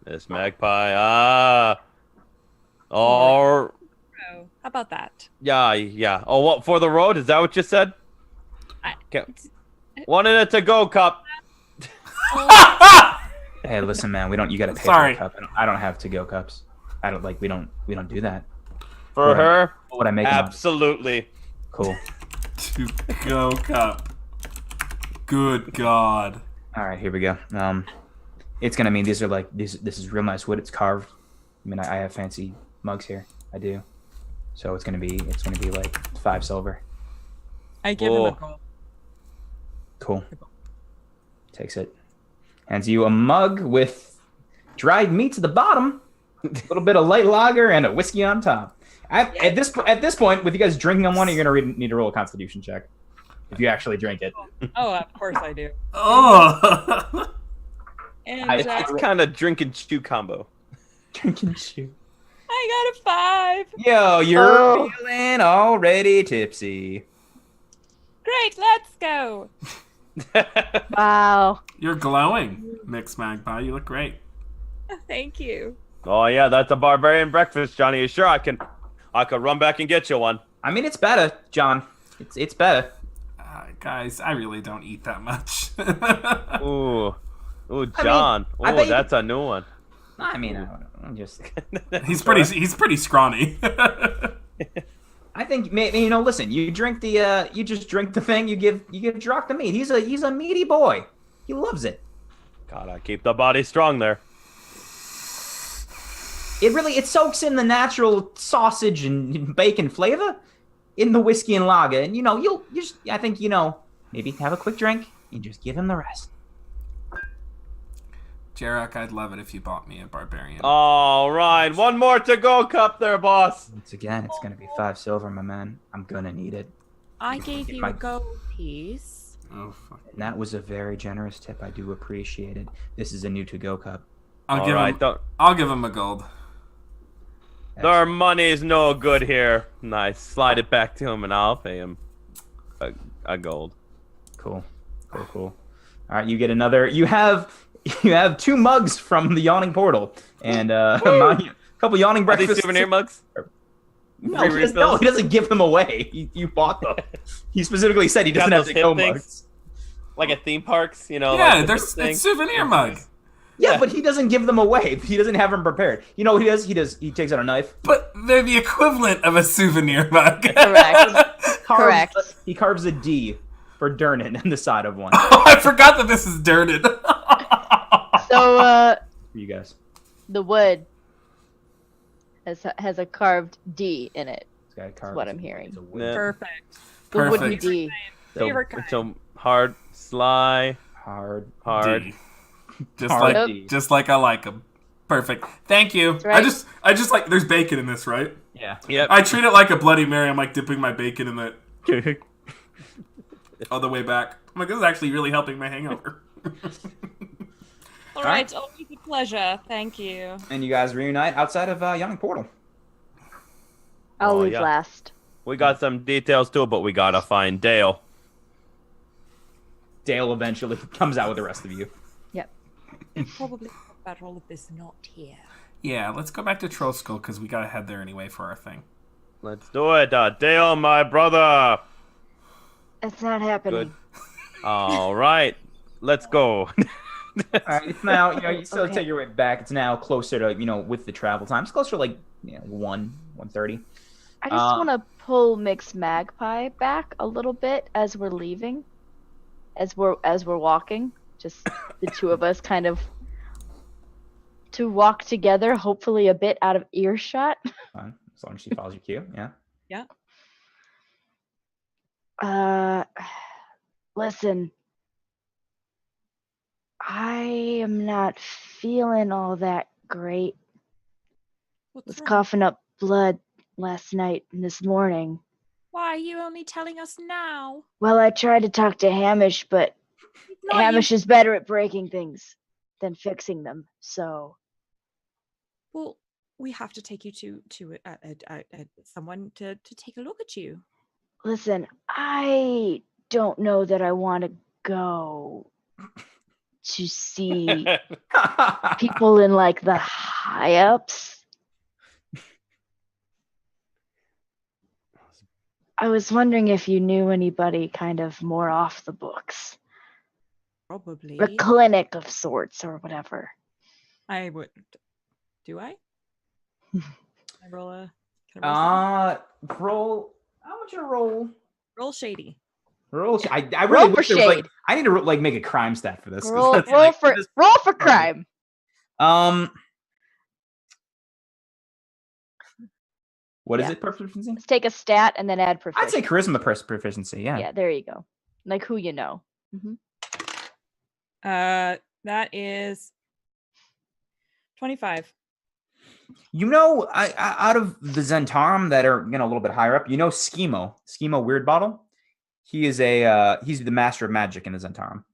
it's Magpie. Or How about that? Yeah. Oh, what, for the road? Is that what you said? Okay. One in a to-go cup. Hey, listen, man. You got to pay Sorry. for a cup. I don't have to-go cups. I don't like. We don't do that. For What her? What would I make 'em up? Absolutely. Cool. To go cup. Good God. All right, here we go. It's gonna mean these are like this is real nice wood. It's carved. I mean, I have fancy mugs here. I do. So it's gonna be like 5 silver. I give him Whoa. a gold. Cool. Takes it. Hands you a mug with dried meats at the bottom, a little bit of light lager, and a whiskey on top. At this point, with you guys drinking on one, you're gonna need to roll a Constitution check if you actually drink it. Oh, of course I do. Oh. And It's kind of drink and chew combo. Drinking shoe. I got a 5. Yo, you're Oh. feeling already tipsy. Great, let's go. Wow. You're glowing, Mixed Magpie. You look great. Thank you. Oh yeah, that's a barbarian breakfast, Johnny. You sure I could run back and get you one? I mean, it's better, John. It's better. Guys, I really don't eat that much. Ooh, John. I bet you That's a new one. I mean, I'm just. He's pretty scrawny. I think maybe listen. You drink you just drink the thing. You give Drock the meat. He's a meaty boy. He loves it. Gotta keep the body strong there. It soaks in the natural sausage and bacon flavor in the whiskey and lager, and I think maybe have a quick drink and just give him the rest. Jarek, I'd love it if you bought me a barbarian. All right, one more to-go cup there, boss. Once again, it's gonna be 5 silver, my man. I'm gonna need it. I gave you a gold piece. Oh, fuck. And that was a very generous tip. I do appreciate it. This is a new to-go cup. I'll give him a gold. Their money's no good here. Nice. Slide it back to him, and I'll pay him a gold. Cool. All right, you get another. You have 2 mugs from the yawning portal and a couple yawning Are breakfasts. these souvenir mugs? No, Free he refills? doesn't give them away. You bought them. He specifically said he You got doesn't have those to go hip things? mugs. Like at theme parks, Yeah, like there's it's souvenir mug. Yeah, but he doesn't give them away. He doesn't have them prepared. You know what he does? He takes out a knife. But they're the equivalent of a souvenir mug. Correct. Correct. He carves a D for Durnan in the side of one. Oh, I forgot that this is dirted. So, For you guys. the wood has a carved D in it. This guy carves. what I'm hearing. It's a wood. Yeah. Perfect. The wooden Perfect. D. Favorite kind. So hard, sly, Hard. D. Just Hard like D. just like I like them. Perfect. Thank you. That's right. I just like there's bacon in this, right? Yeah. Yep. I treat it like a Bloody Mary. I'm like dipping my bacon in it all the way back. I'm like, this is actually really helping my hangover. All right, always a pleasure. Thank you. And you guys reunite outside of Yawning Portal. I'll Oh, leave yeah. last. We got some details too, but we gotta find Dale. Dale eventually comes out with the rest of you. Yep. Probably about all of this not here. Yeah, let's go back to Troll Skull because we gotta head there anyway for our thing. Let's do it, Dale, my brother. It's not happening. Good. All right, let's go. All right, it's now, you still Okay. take your way back. It's now closer to, with the travel time. It's closer to like, 1:30. I just want to pull Mixed Magpie back a little bit as we're leaving, as we're walking. Just the two of us, kind of to walk together, hopefully a bit out of earshot. Fine, as long as she follows your cue, yeah. Listen, I am not feeling all that great. What's Was wrong? coughing up blood last night and this morning. Why are you only telling us now? Well, I tried to talk to Hamish, but He's not Hamish is better at breaking things than fixing them. So, Well, we have to take you to someone to take a look at you. listen, I don't know that I want to go to see people in like the high ups. I was wondering if you knew anybody kind of more off the books. Probably. A clinic of sorts or whatever. I would. Do I? Can I roll a? Can I roll Roll. How much you roll? roll shady. Roll. I really Roll for wish there was like shade. I need to like make a crime stat for this. 'Cause Roll that's, like, roll for crime. What is Yeah. it? Proficiency? Let's take a stat and then add I'd proficiency. say charisma proficiency. Yeah. Yeah, there you go. Like who you know. Mm-hmm. That is 25. You know, out of the Zentarum that are a little bit higher up, Schemo Weird Bottle. He is he's the master of magic in the Zentarum.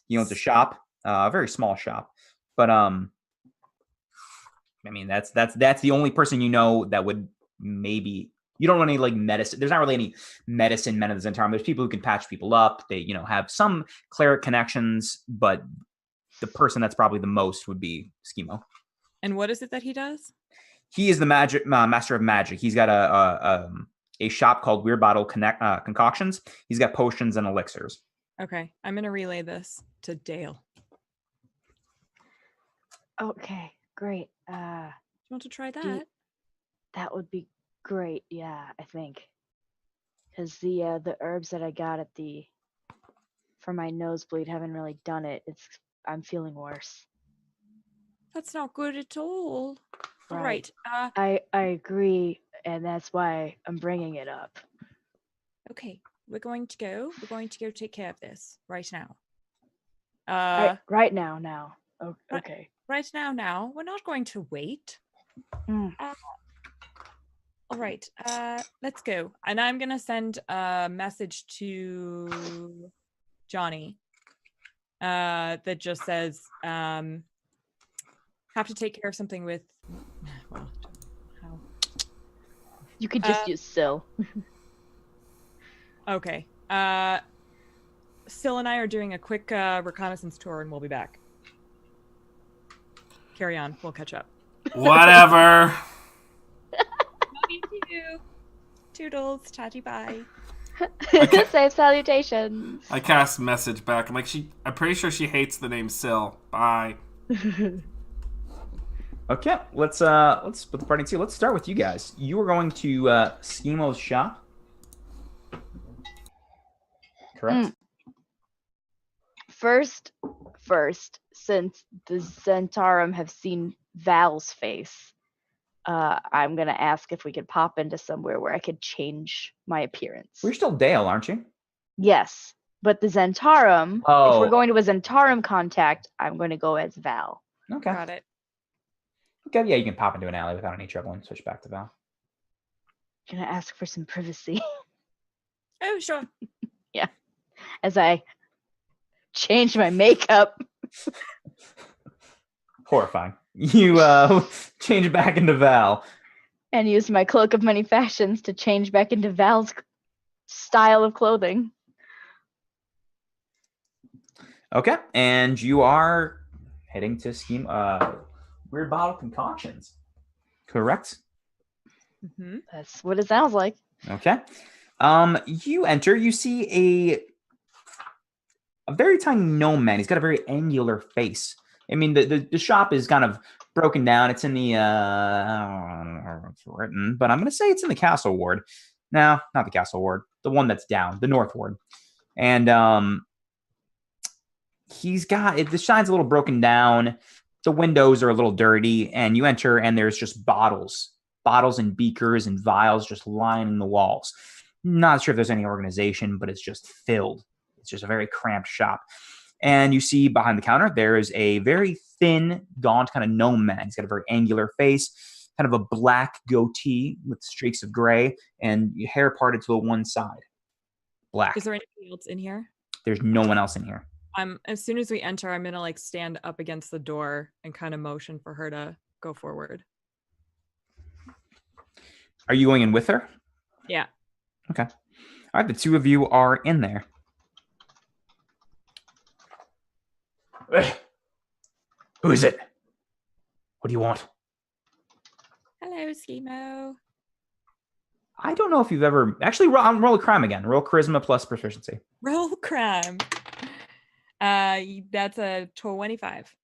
He owns a shop, a very small shop, but I mean that's the only person that would maybe. You don't want any like medicine. There's not really any medicine men in the Zentarum. There's people who can patch people up. They have some cleric connections, but the person that's probably the most would be Schemo. And what is it that he does? He is the magic master of magic. He's got a shop called Weird Bottle Concoctions. He's got potions and elixirs. Okay, I'm gonna relay this to Dale. Okay, great. Do you want to try that? That would be great. Yeah, I think. Because the herbs that I got for my nosebleed haven't really done it. I'm feeling worse. That's not good at all. All right. I agree, and that's why I'm bringing it up. Okay, we're going to go take care of this right now. Right now. Oh, okay. Right now. We're not going to wait. Mm. All right. Let's go. And I'm gonna send a message to Johnny. That just says, have to take care of something with. Well, how? You could just use Syl. Okay. Syl and I are doing a quick reconnaissance tour, and we'll be back. Carry on. We'll catch up. Whatever. Love you too. Toodles. Chatty bye. Safe salutations. I cast message back. I'm like, I'm pretty sure she hates the name Syl. Bye. Okay, let's split the party in two. Let's start with you guys. You are going to Schemo's shop, correct? First, since the Zentarum have seen Val's face, I'm gonna ask if we could pop into somewhere where I could change my appearance. Well, you're still Dale, aren't you? Yes, but the Zentarum. If Oh. we're going to a Zentarum contact, I'm going to go as Val. Okay. Got it. Okay, yeah, you can pop into an alley without any trouble and switch back to Val. Gonna ask for some privacy. Oh, sure. Yeah, as I change my makeup. Horrifying. You change back into Val. And use my cloak of many fashions to change back into Val's style of clothing. Okay, and you are heading to Weird Bottle Concoctions, correct? Mm-hmm. That's what it sounds like. Okay. You enter. You see a very tiny gnome man. He's got a very angular face. I mean, the shop is kind of broken down. It's in the I don't know how it's written, but I'm going to say it's in the castle ward. No, not the castle ward. The one that's down, the north ward. And he's got it. The shine's a little broken down. The windows are a little dirty, and you enter, and there's just bottles and beakers and vials just lining the walls. Not sure if there's any organization, but it's just filled. It's just a very cramped shop. And you see behind the counter, there is a very thin, gaunt kind of gnome man. He's got a very angular face, kind of a black goatee with streaks of gray, and hair parted to the one side. Black. Is there anything else in here? There's no one else in here. As soon as we enter, I'm gonna stand up against the door and kind of motion for her to go forward. Are you going in with her? Yeah. Okay. All right, the two of you are in there. Who is it? What do you want? Hello, Schemo. I don't know if you've ever actually roll a crime again. Roll charisma plus proficiency. Roll crime. That's a 25.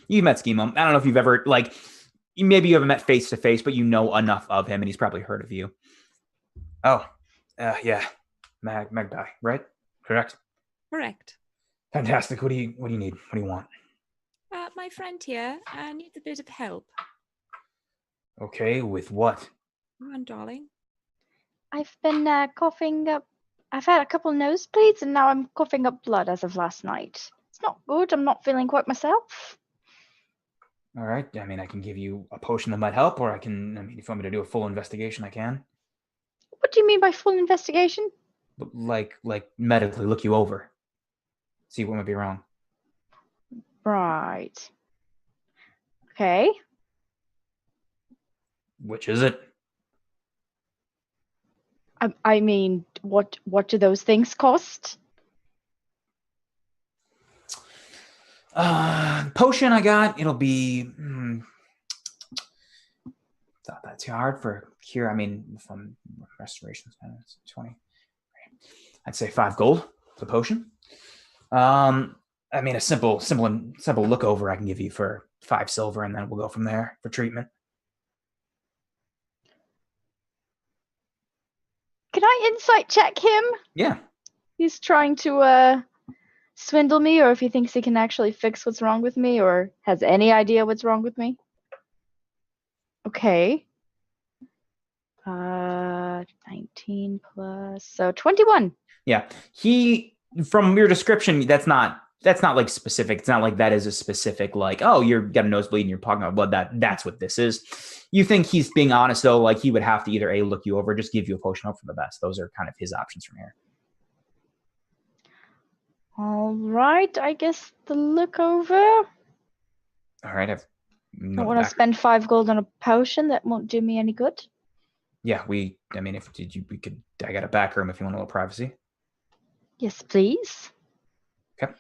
You've met Schemo. I don't know if you've ever maybe you haven't met face to face, but you know enough of him, and he's probably heard of you. Oh, yeah, Magpie, right? Correct. Correct. Fantastic. What do you need? What do you want? My friend here needs a bit of help. Okay, with what? Come on, darling. I've been coughing up. I've had a couple nosebleeds, and now I'm coughing up blood as of last night. It's not good. I'm not feeling quite myself. All right. I mean, I can give you a potion that might help, or if you want me to do a full investigation, I can. What do you mean by full investigation? Like medically look you over. See what might be wrong. Right. Okay. Which is it? I mean, what do those things cost? Potion I got. It'll be. It's not that too hard for cure. I mean, from restoration, it's 20. I'd say 5 gold for the potion. I mean, a simple look over I can give you for 5 silver, and then we'll go from there for treatment. Can I insight check him? Yeah. He's trying to swindle me, or if he thinks he can actually fix what's wrong with me, or has any idea what's wrong with me. Okay. 19 plus, so 21. Yeah. From your description, that's not like specific. It's not like that is a specific, like, oh, you've got a nosebleed and you're talking about blood. That's what this is. You think he's being honest, though? Like, he would have to either look you over, or just give you a potion, hope for the best. Those are kind of his options from here. All right, I guess the look over. All right. I don't want to spend 5 gold on a potion that won't do me any good. Yeah, I got a back room if you want a little privacy. Yes, please. Okay.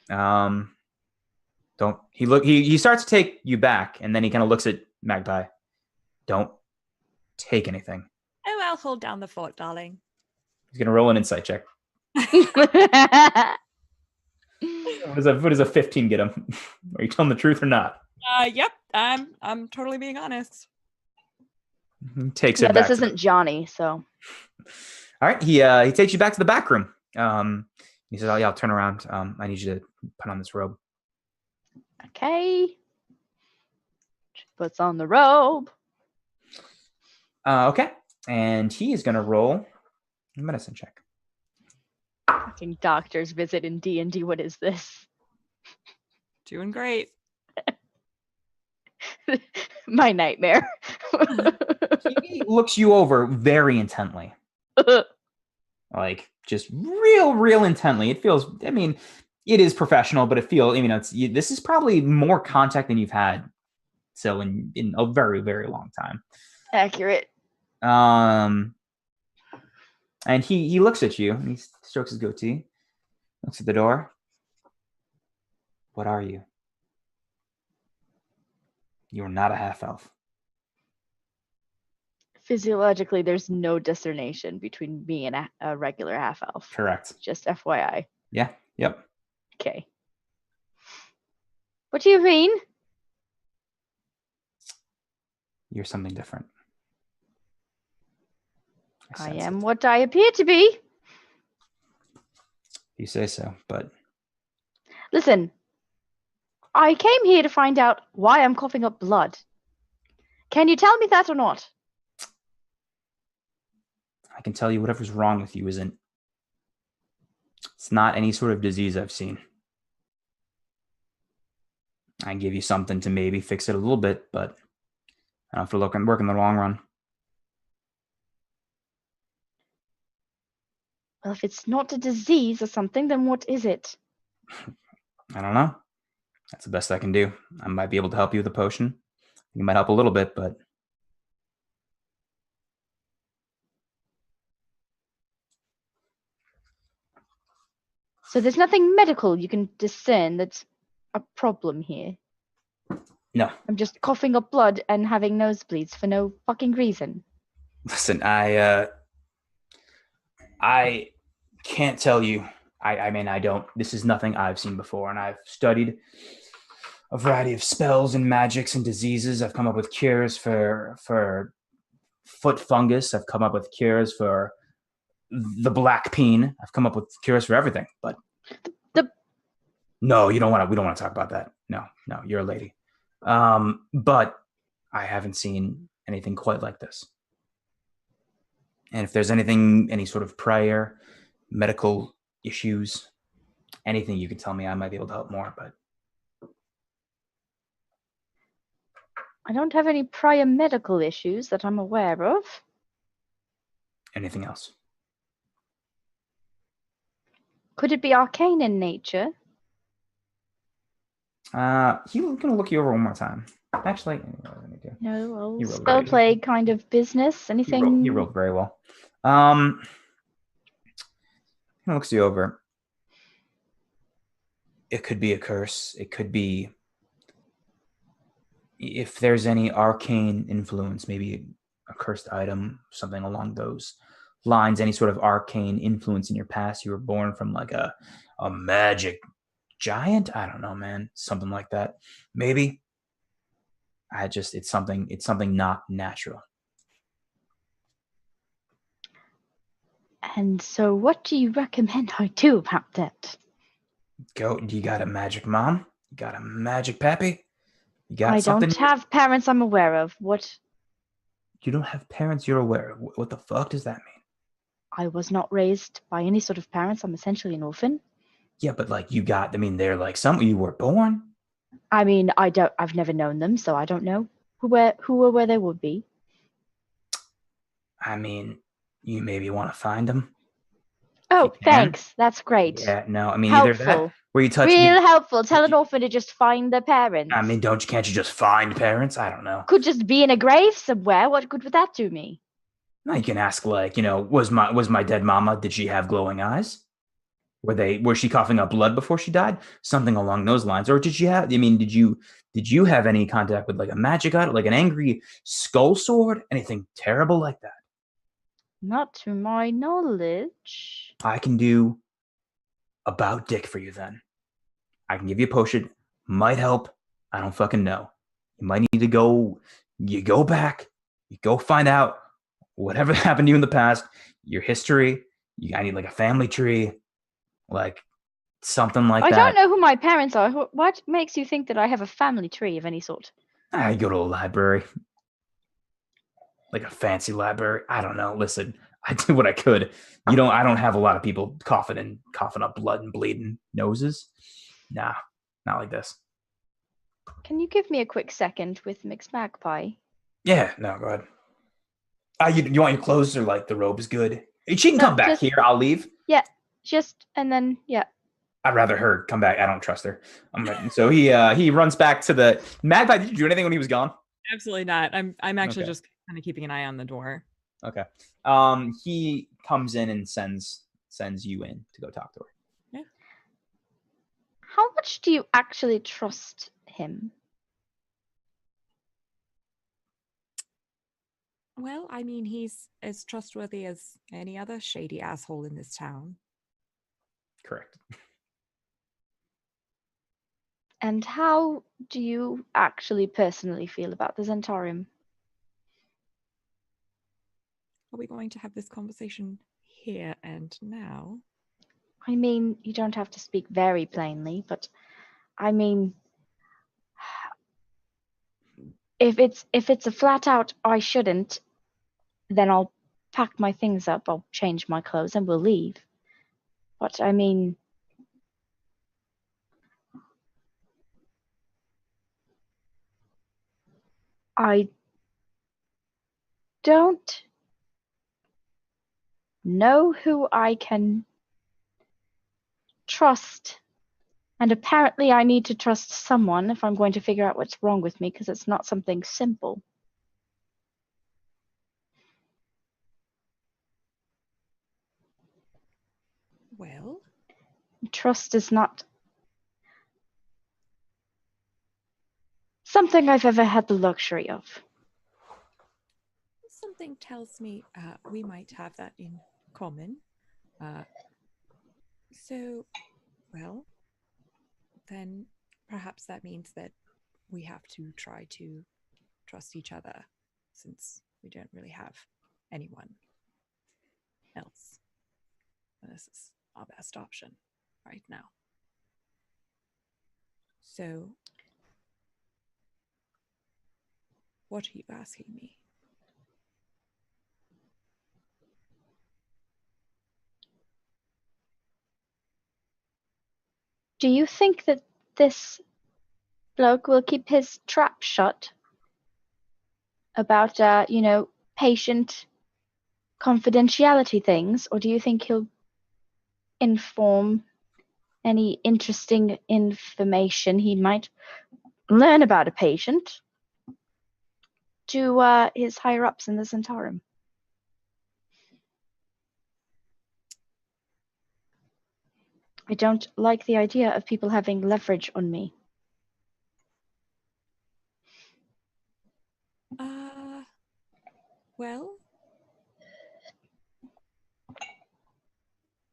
He starts to take you back, and then he kind of looks at Magpie. Don't take anything. Oh, I'll hold down the fort, darling. He's gonna roll an insight check. What does a 15 get him? Are you telling the truth or not? Yep. I'm totally being honest. He takes it back. This isn't Johnny, so. All right. He takes you back to the back room. He says, "Oh yeah, I'll turn around. I need you to put on this robe." Okay. Puts on the robe. Okay. And he is gonna roll a medicine check. Fucking doctor's visit in D&D. What is this? Doing great. My nightmare. He looks you over very intently. Like, just real intently. It feels, I mean, it is professional, but it feels, this is probably more contact than you've had so in a very, very long time. Accurate. And he looks at you and he strokes his goatee, looks at the door. What are you? You're not a half-elf. Physiologically, there's no discernation between me and a regular half-elf. Correct. Just FYI. Yeah. Yep. Okay. What do you mean? You're something different. I am what I appear to be. You say so, but... Listen, I came here to find out why I'm coughing up blood. Can you tell me that or not? I can tell you whatever's wrong with you isn't... It's not any sort of disease I've seen. I can give you something to maybe fix it a little bit, but I don't have to work in the long run. Well, if it's not a disease or something, then what is it? I don't know. That's the best I can do. I might be able to help you with a potion. You might help a little bit, but... So there's nothing medical you can discern that's a problem here? No. I'm just coughing up blood and having nosebleeds for no fucking reason. Listen, I can't tell you. I mean, I don't. This is nothing I've seen before, and I've studied a variety of spells and magics and diseases. I've come up with cures for foot fungus. I've come up with cures for the black peen. I've come up with cures for everything. But no, you don't want to. We don't want to talk about that. No, you're a lady. But I haven't seen anything quite like this. And if there's anything, any sort of prior medical issues, anything you can tell me, I might be able to help more. But I don't have any prior medical issues that I'm aware of. anything else? Could it be arcane in nature? He's gonna look you over one more time. Actually, let me do. No, well, You rolled spell great. plague kind of business. Anything? You rolled very well. He looks you over. It could be a curse. It could be, if there's any arcane influence, maybe a cursed item, something along those lines, any sort of arcane influence in your past. You were born from like a magic giant. I don't know, man. Something like that. Maybe. It's something not natural. And so what do you recommend I do about that? Do you got a magic mom? You got a magic pappy? You got I something? don't have parents I'm aware of. What? You don't have parents you're aware of. What the fuck does that mean? I was not raised by any sort of parents. I'm essentially an orphan. Yeah, but like they're like you were born. I mean, I've never known them, so I don't know who or where they would be. I mean, you maybe want to find them. Oh, thanks. That's great. Yeah, no, I mean helpful. Either that, where you touch real helpful. Tell an orphan to just find their parents. I mean, can't you just find parents? I don't know. Could just be in a grave somewhere. What good would that do me? No, you can ask was my dead mama? Did she have glowing eyes? Was she coughing up blood before she died? Something along those lines. Or did she have? I mean, did you have any contact with like a magic item, like an angry skull sword, anything terrible like that? Not to my knowledge. I can do about dick for you then. I can give you a potion. Might help. I don't fucking know. You might need to go. You go back. You go find out whatever happened to you in the past, your history. I need like a family tree, like something like that. I don't know who my parents are. What makes you think that I have a family tree of any sort? I go to a library, like a fancy library. I don't know. Listen, I did what I could. I don't have a lot of people coughing up blood and bleeding noses. Nah, not like this. Can you give me a quick second with Mixed Magpie? Yeah, no, go ahead. You want your clothes or like the robe is good? She can come back here. I'll leave. Yeah, and then yeah. I'd rather her come back. I don't trust her. So he runs back to the Magpie. Did you do anything when he was gone? Absolutely not. I'm actually just kind of keeping an eye on the door. Okay. He comes in and sends you in to go talk to her. Yeah. How much do you actually trust him? Well, I mean, he's as trustworthy as any other shady asshole in this town. Correct. And how do you actually personally feel about the Zentarium? Are we going to have this conversation here and now? I mean, you don't have to speak very plainly, but I mean, if it's a flat out I shouldn't, then I'll pack my things up, I'll change my clothes, and we'll leave. But I mean, I don't know who I can trust. And apparently I need to trust someone if I'm going to figure out what's wrong with me, because it's not something simple. Well, Trust is not something I've ever had the luxury of. something tells me we might have that in common. So, well, then perhaps that means that we have to try to trust each other, since we don't really have anyone else. And this is our best option right now. So, what are you asking me? Do you think that this bloke will keep his trap shut about, patient confidentiality things, or do you think he'll inform any interesting information he might learn about a patient to his higher ups in the Centaurium? I don't like the idea of people having leverage on me. Well,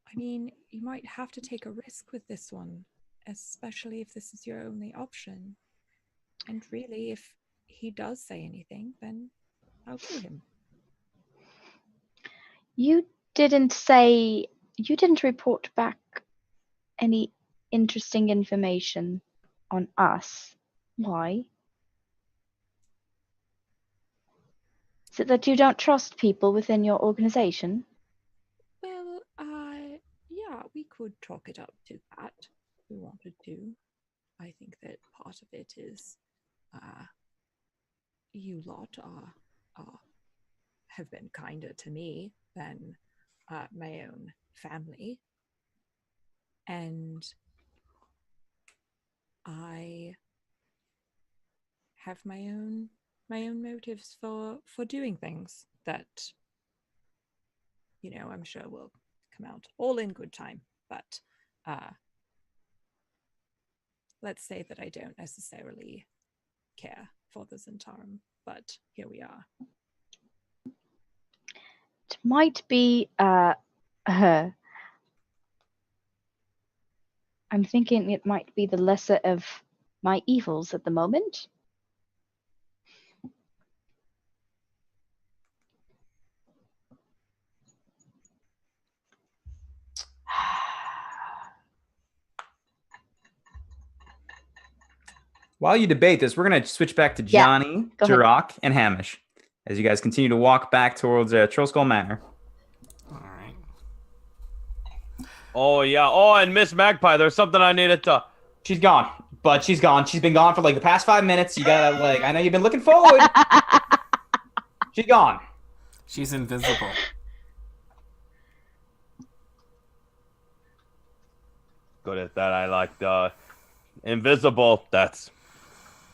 I mean, you might have to take a risk with this one, especially if this is your only option. And really, if he does say anything, then I'll kill him. You didn't report back any interesting information on us. Why? Is it that you don't trust people within your organization? Well, yeah, we could chalk it up to that if we wanted to. I think that part of it is, you lot have been kinder to me than my own family. And I have my own motives for doing things that, I'm sure will come out all in good time. But let's say that I don't necessarily care for the Zentarum, but here we are. It might be I'm thinking it might be the lesser of my evils at the moment. While you debate this, we're going to switch back to Johnny, go ahead. Jirok, and Hamish as you guys continue to walk back towards Trollskull Manor. All right. Oh, yeah. Oh, and Miss Magpie, there's something I needed to... She's gone, but she's gone. She's been gone for like the past 5 minutes. You gotta I know you've been looking forward. She's gone. She's invisible. Good at that. I like the invisible. That's...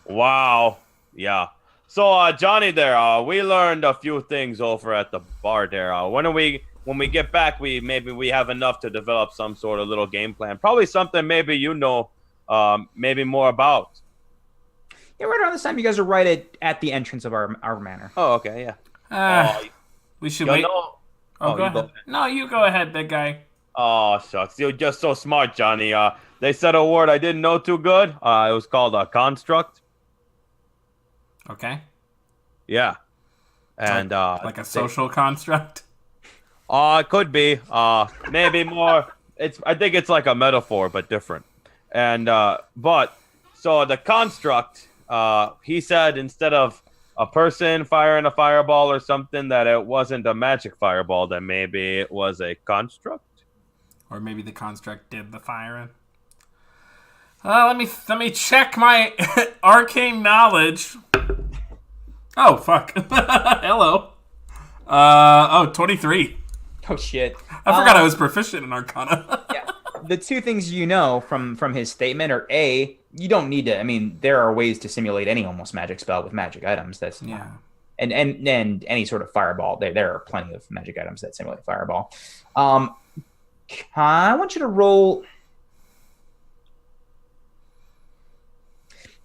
Wow. Yeah. So, Johnny there, we learned a few things over at the bar there. When we get back, maybe we have enough to develop some sort of little game plan. Probably something maybe maybe more about. Yeah, right around this time, you guys are right at the entrance of our manor. Oh, okay, yeah. We should wait. Go ahead. ahead. No, you go ahead, big guy. Oh, shucks. You're just so smart, Johnny. They said a word I didn't know too good. It was called a construct. Okay. Yeah. And like a social construct. It could be. Maybe more. I think it's like a metaphor, but different. And so the construct, he said instead of a person firing a fireball or something, that it wasn't a magic fireball, that maybe it was a construct. Or maybe the construct did the firing. Let me check my arcane knowledge. Oh, fuck. Hello. 23. Oh, shit. I forgot I was proficient in Arcana. Yeah. The two things you know from his statement are, A, you don't need to, I mean, there are ways to simulate any almost magic spell with magic items. That's yeah. And any sort of fireball. There are plenty of magic items that simulate fireball. I want you to roll...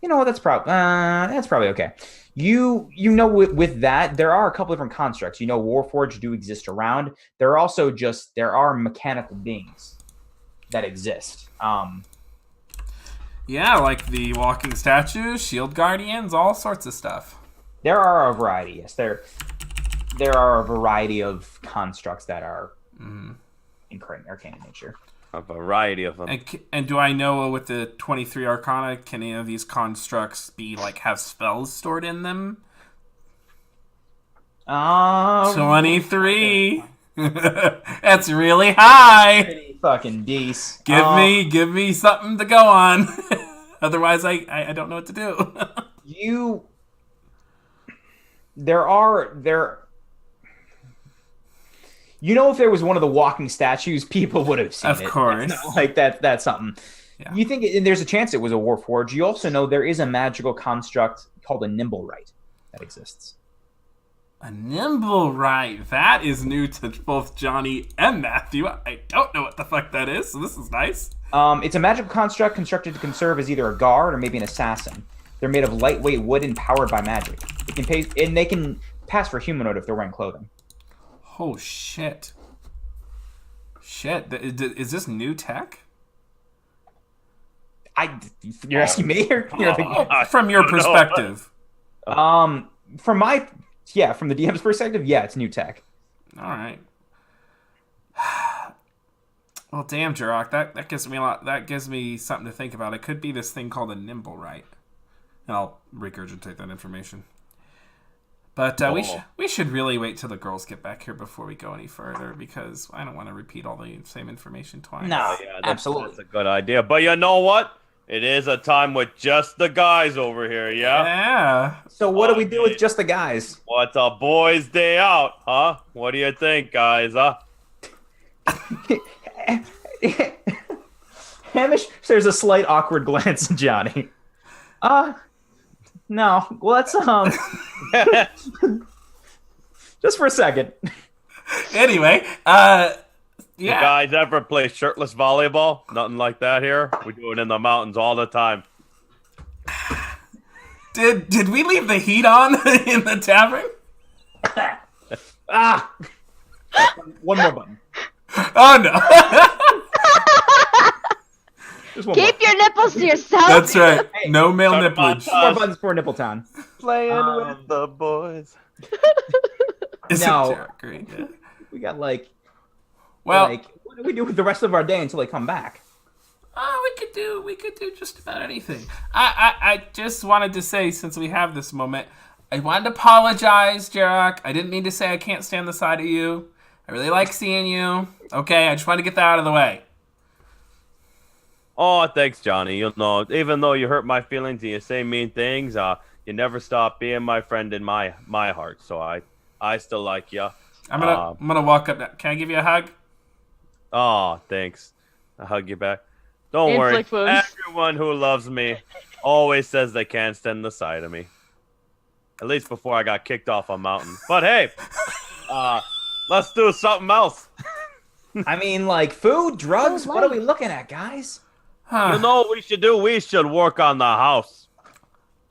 You know what? That's probably okay. You know, with that, there are a couple different constructs. You know, Warforged do exist around. There are mechanical beings that exist. Yeah, like the walking statues, shield guardians, all sorts of stuff. There are a variety. Yes, there are a variety of constructs that are arcane in nature. A variety of them. And do I know with the 23 Arcana, can any of these constructs have spells stored in them? 23. That's really high. Pretty fucking decent. Give me something to go on. Otherwise, I don't know what to do. You know, if there was one of the walking statues, people would have seen it. Of course. It's not like that's something. Yeah. You think, and there's a chance it was a Warforged. You also know there is a magical construct called a Nimblewright that exists. A Nimblewright. That is new to both Johnny and Matthew. I don't know what the fuck that is, so this is nice. It's a magical construct constructed to serve as either a guard or maybe an assassin. They're made of lightweight wood and powered by magic. They can pass for humanoid if they're wearing clothing. Oh, shit. Shit. Is this new tech? You're asking me? From your perspective. From the DM's perspective, yeah, it's new tech. All right. Well, damn, Jirok, that gives me a lot. That gives me something to think about. It could be this thing called a Nimblewright. And I'll regurgitate that information. But we should really wait till the girls get back here before we go any further, because I don't want to repeat all the same information twice. No, Yeah, absolutely. That's a good idea. But you know what? It is a time with just the guys over here, yeah? Yeah. So what do we do with just the guys? What's a boys' day out, huh? What do you think, guys, huh? Hamish, there's a slight awkward glance at Johnny. No, let's just for a second. Anyway, yeah. You guys ever play shirtless volleyball? Nothing like that here. We do it in the mountains all the time. Did we leave the heat on in the tavern? One more button. Oh no. Just one Keep your nipples to yourself. That's right. Hey, no male sorry about nipplage. that. more buttons for Nipple Town. Playing with the boys. Is it No. great? Yeah. We got Well, what do we do with the rest of our day until they come back? we could do just about anything. I just wanted to say, since we have this moment, I wanted to apologize, Jirok. I didn't mean to say I can't stand the side of you. I really like seeing you. Okay, I just wanted to get that out of the way. Oh, thanks, Johnny. You know, even though you hurt my feelings and you say mean things, you never stop being my friend in my heart. So I still like you. I'm gonna walk up now. Can I give you a hug? Oh, thanks. I'll hug you back. Don't It's worry. like fun. Everyone who loves me always says they can't stand the sight of me. At least before I got kicked off a mountain. But hey, let's do something else. I mean, like food, drugs. What are we looking at, guys? Huh. You know what we should do? We should work on the house.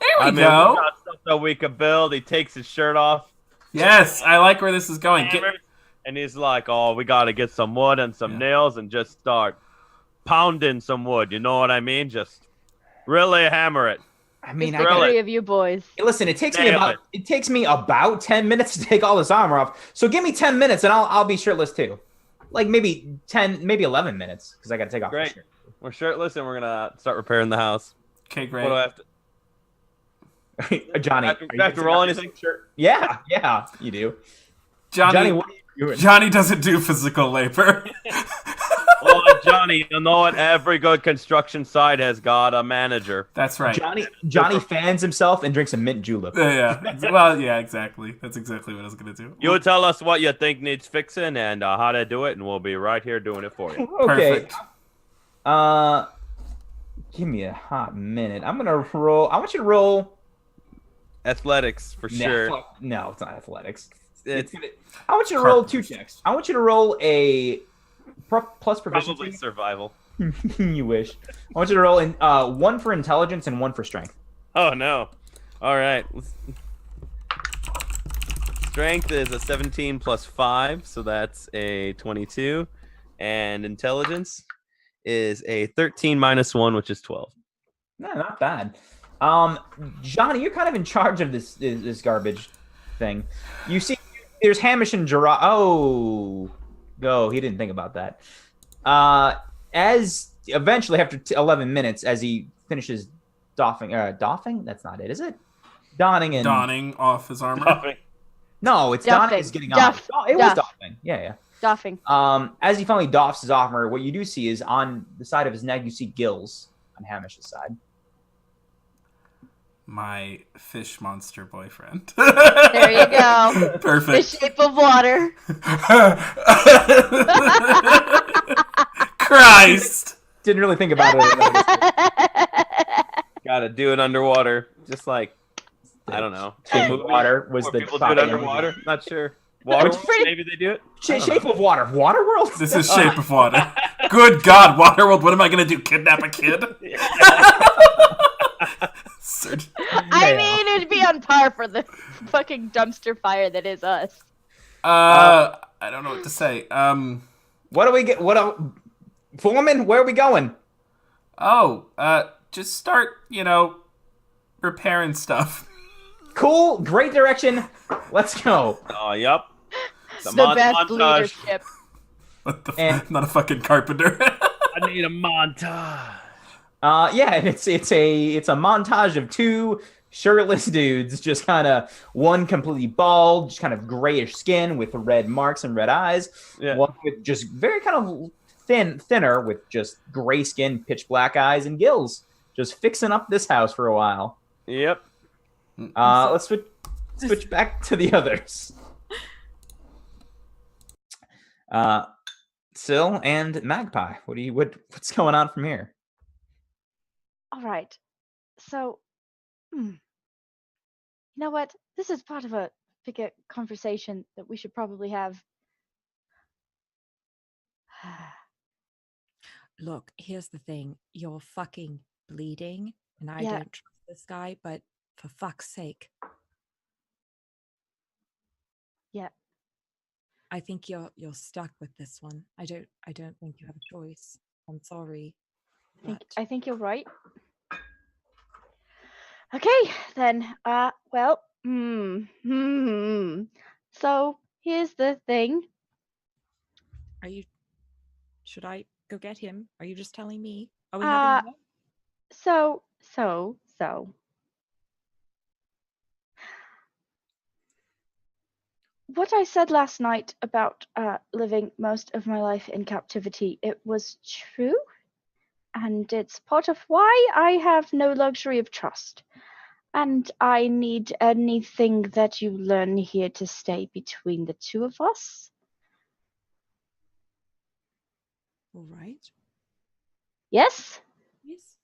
There we We go. got stuff that we could build. He takes his shirt off. Yes, I like where this is going. And he's like, oh, we got to get some wood and some nails and just start pounding some wood. You know what I mean? Just really hammer it. I mean, Just the really- three of you boys. listen. It takes Nail me about 10 minutes to take all this armor off. So give me 10 minutes and I'll be shirtless too. Like maybe 10, maybe 11 minutes because I got to take off Great. the shirt. We're shirtless and we're going to start repairing the house. Okay, great. What do I have to... Johnny, Do I are have you to roll taking off anything? your shirt? Yeah, you do. Johnny, What are you doing? Johnny doesn't do physical labor. Oh, Johnny, you know what? Every good construction site has got a manager. That's right. Johnny fans himself and drinks a mint julep. Yeah. Well, yeah, exactly. That's exactly what I was gonna do. You tell us what you think needs fixing and how to do it, and we'll be right here doing it for you. Okay. Perfect. Give me a hot minute. I'm gonna roll. I want you to roll. Athletics, for sure. No, it's not athletics. It's I want you to roll 2 checks. I want you to roll a plus proficiency. probably survival. You wish. I want you to roll in 1 for intelligence and 1 for strength. Oh no. All right. Strength is a 17 plus 5, so that's a 22. And intelligence is a 13 minus 1, which is 12. No, not bad. Johnny, you're kind of in charge of this garbage thing. You see, there's Hamish and Gerard. Oh, no, he didn't think about that. As eventually, after 11 minutes, as he finishes doffing, that's not it, is it? Donning off his armor. Doffing. No, it's Donning is getting on. Oh, it was doffing. Yeah. Doffing. As he finally doffs his armor, what you do see is on the side of his neck, you see gills on Hamish's side. My fish monster boyfriend. There you go. Perfect. The shape of water. Christ. Didn't really think about it. Gotta do it underwater. Just like, I don't know. Shape of Water was the people do it underwater? Not sure. Waterworld? Maybe they do it? Shape of Water. Waterworld? This is Shape of Water. Good God, Waterworld, what am I going to do? Kidnap a kid? I mean, it'd be on par for the fucking dumpster fire that is us. I don't know what to say. What do we get? Foreman, where are we going? Just start, repairing stuff. Cool, great direction. Let's go. Oh, yep. The best leadership. What the not a fucking carpenter. I need a montage. Yeah, and it's a montage of two shirtless dudes, just kind of one completely bald, just kind of grayish skin with red marks and red eyes. Yeah. One with just very kind of thinner with just gray skin, pitch black eyes, and gills. Just fixing up this house for a while. Yep. Let's switch back to the others. Syl and Magpie. What's going on from here? All right. So, you know what? This is part of a bigger conversation that we should probably have. Look, here's the thing. You're fucking bleeding, and I Yeah. don't trust this guy, but for fuck's sake. Yeah. I think you're stuck with this one. I don't think you have a choice. I'm sorry. I think you're right. Okay, then. Well, So here's the thing. Should I go get him? Are you just telling me? Are we having a So. What I said last night about living most of my life in captivity, it was true. And it's part of why I have no luxury of trust. And I need anything that you learn here to stay between the two of us. All right. Yes?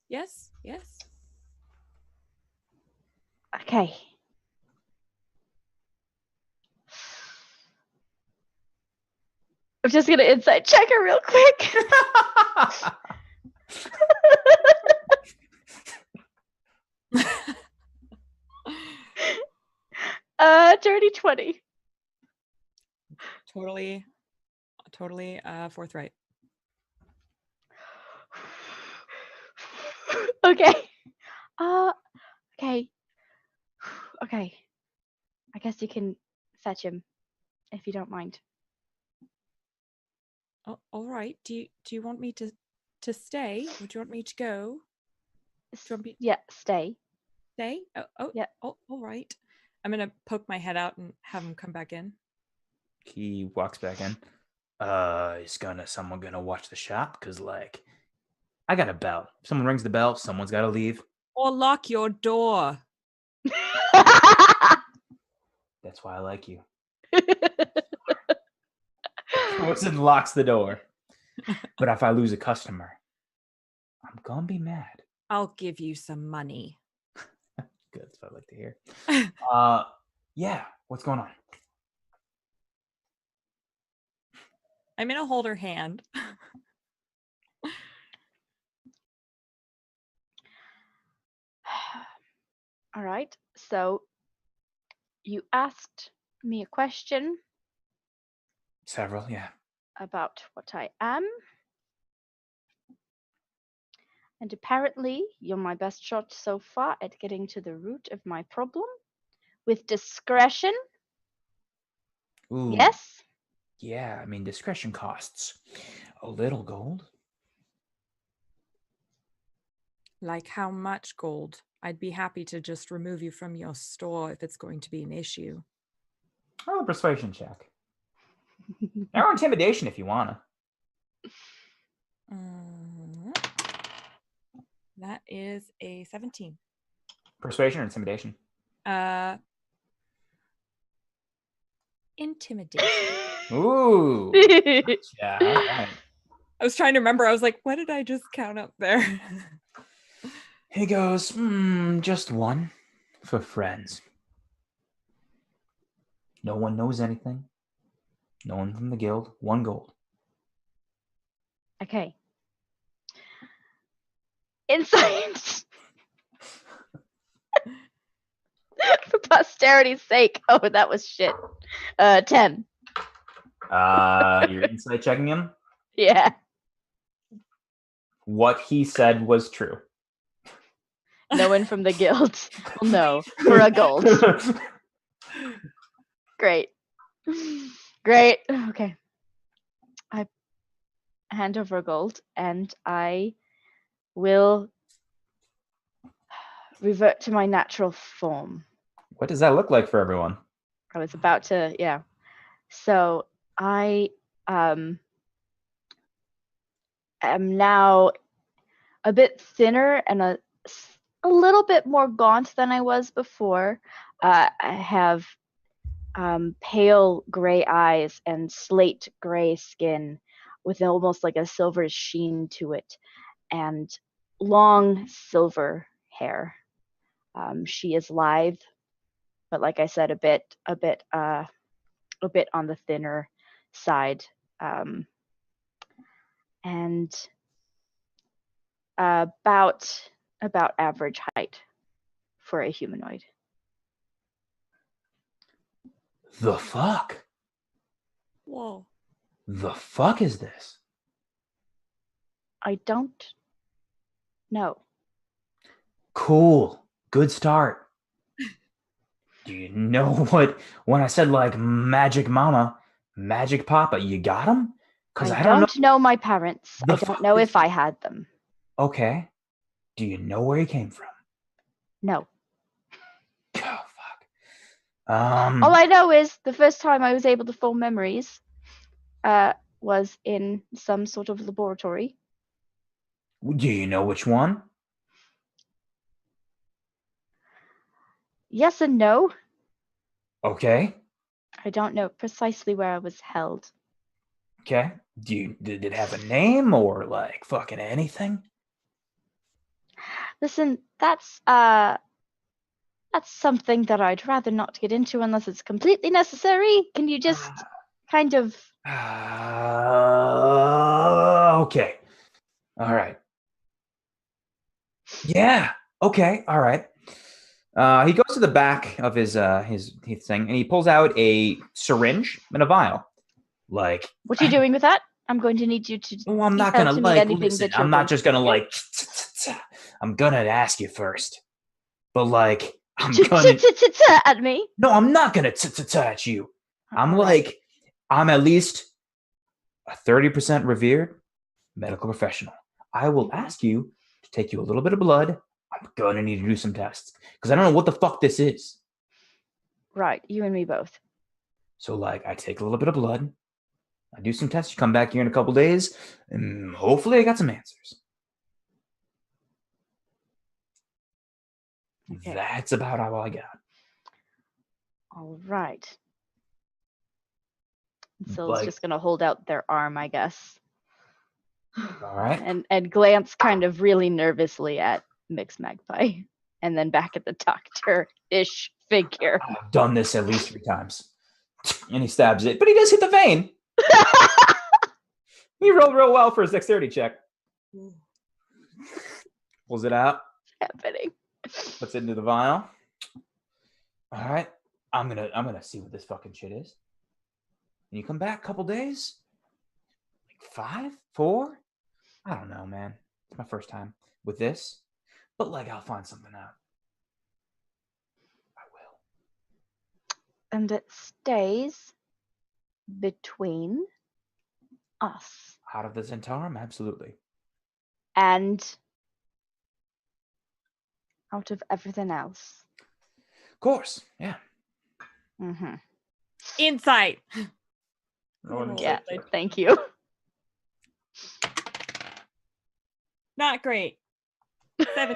Yes. Okay. I'm just gonna insight check her real quick. Dirty 20. Totally forthright. Okay. Okay. I guess you can fetch him if you don't mind. Oh, all right. Do you want me to stay? Or do you want me to go? Do you want me Yeah, stay. stay? Oh, Yeah. Oh, all right. I'm gonna poke my head out and have him come back in. He walks back in. Is someone gonna watch the shop? Cause I got a bell. If someone rings the bell, someone's gotta leave. Or lock your door. That's why I like you. Goes and locks the door. But if I lose a customer, I'm gonna be mad. I'll give you some money. Good, that's what I like to hear. Yeah, what's going on? I'm gonna hold her hand. All right. So you asked me a question Several, yeah. about what I am. And apparently, you're my best shot so far at getting to the root of my problem. With discretion, Ooh. yes? Yeah, I mean, discretion costs a little gold. Like how much gold? I'd be happy to just remove you from your store if it's going to be an issue. Oh, persuasion check. Or intimidation if you wanna. That is a 17. Persuasion or intimidation? Intimidation. Ooh. Yeah, all right. I was trying to remember. I was like, what did I just count up there? He goes, just one for friends. No one knows anything. No one from the guild. 1 gold. Okay. Insight. For posterity's sake. Oh, that was shit. 10. You're insight checking him? Yeah. What he said was true. No one from the guild will know for a gold. Great. Great. Okay. I hand over a gold and I will revert to my natural form. What does that look like for everyone? I was about to, yeah. So I am now a bit thinner and a little bit more gaunt than I was before. I have pale gray eyes and slate gray skin with almost like a silver sheen to it, and long silver hair. She is lithe, but like I said, a bit on the thinner side, and about average height for a humanoid. The fuck? Whoa. The fuck is this? I don't know. Cool. Good start. Do you know what, when I said like magic mama, magic papa, you got him? Because I don't know. know my parents. The I don't fuck know is- if I had them. Okay. Do you know where he came from? No. Oh, fuck. All I know is the first time I was able to form memories was in some sort of laboratory. Do you know which one? Yes and no. Okay. I don't know precisely where I was held. Okay. Did it have a name or like fucking anything? Listen, that's something that I'd rather not get into unless it's completely necessary. Can you just kind of... Okay. All right. Yeah. Okay. All right. He goes to the back of his thing and he pulls out a syringe and a vial. Like, What are you doing with that? I'm going to need you to... oh, I'm not detail gonna to me like anything listen. that you're I'm not going just to gonna do. like. I'm gonna ask you first, but like, I'm gonna. At me? No, I'm not gonna at you. I'm All right. like, I'm at least a 30% revered medical professional. I will ask you to take you a little bit of blood. I'm gonna need to do some tests because I don't know what the fuck this is. Right, you and me both. So like, I take a little bit of blood. I do some tests. You come back here in a couple days, and hopefully I got some answers. Okay. That's about all I got. All right. So Like- it's just gonna hold out their arm, I guess, All right. and glance kind of really nervously at Mix Magpie, and then back at the doctor-ish figure. I've done this at least 3 times. And he stabs it, but he does hit the vein. He rolled real well for his dexterity check. Pulls it out, Happening. puts it into the vial. All right, I'm gonna see what this fucking shit is. And you come back a couple days, like 5, 4. I don't know, man. It's my first time with this, but like I'll find something out. I will. And it stays between us Out of the Zentarum, absolutely. and out of everything else. Of course, yeah. Mm-hmm. Insight. Yeah, thank you. Not great. 7.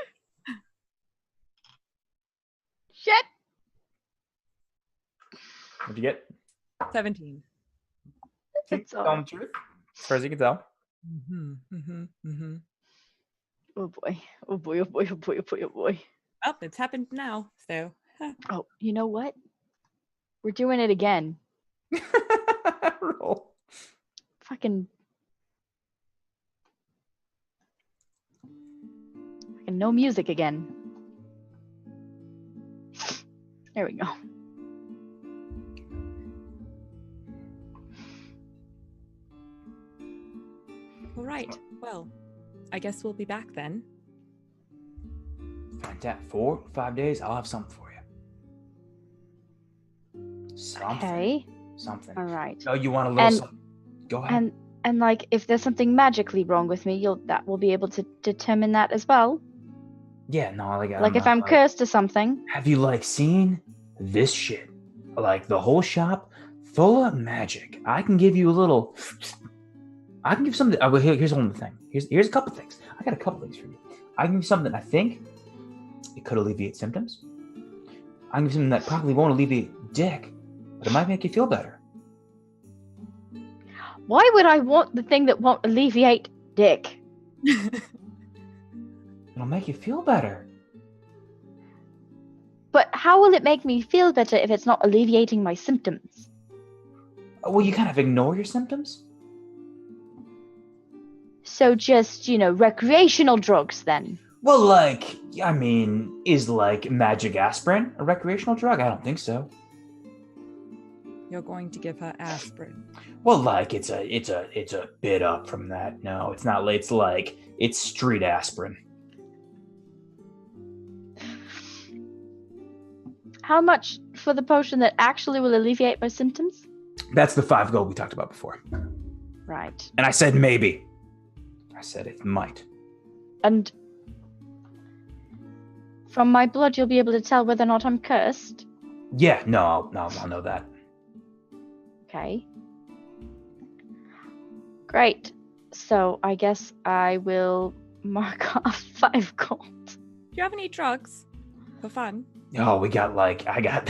Shit. What'd you get? 17. It's all Telling right. the truth, as far as you can tell. Oh boy. Oh boy. Oh boy. Oh boy. Oh boy. Oh boy. Oh, it's happened now. So, Oh, you know what? We're doing it again. Roll. Fucking no music again. There we go. all right. Well, I guess we'll be back then. Fantastic. 4, 5 days, I'll have something for you. Something. Okay. Something. All right. Oh, you want a little And- something? Go ahead. And like, if there's something magically wrong with me, that will be able to determine that as well. Yeah, no, like Like if I'm cursed or something. Have you like seen this shit? Like the whole shop full of magic. I can give you a little. I can give something. Well, here's one thing. Here's a couple things. I got a couple things for you. I can give you something I think it could alleviate symptoms. I can give you something that probably won't alleviate dick, but it might make you feel better. Why would I want the thing that won't alleviate dick? It'll make you feel better. But how will it make me feel better if it's not alleviating my symptoms? Well, you kind of ignore your symptoms. So just, recreational drugs then. Well, like, I mean, is like magic aspirin a recreational drug? I don't think so. You're going to give her aspirin. Well, like it's a bit up from that. No, it's not. It's street aspirin. How much for the potion that actually will alleviate my symptoms? That's the 5 gold we talked about before. Right. And I said maybe. I said it might. And from my blood, you'll be able to tell whether or not I'm cursed. Yeah, no, I'll know that. Okay. Great. So I guess I will mark off 5 gold. Do you have any drugs for fun? Oh, I got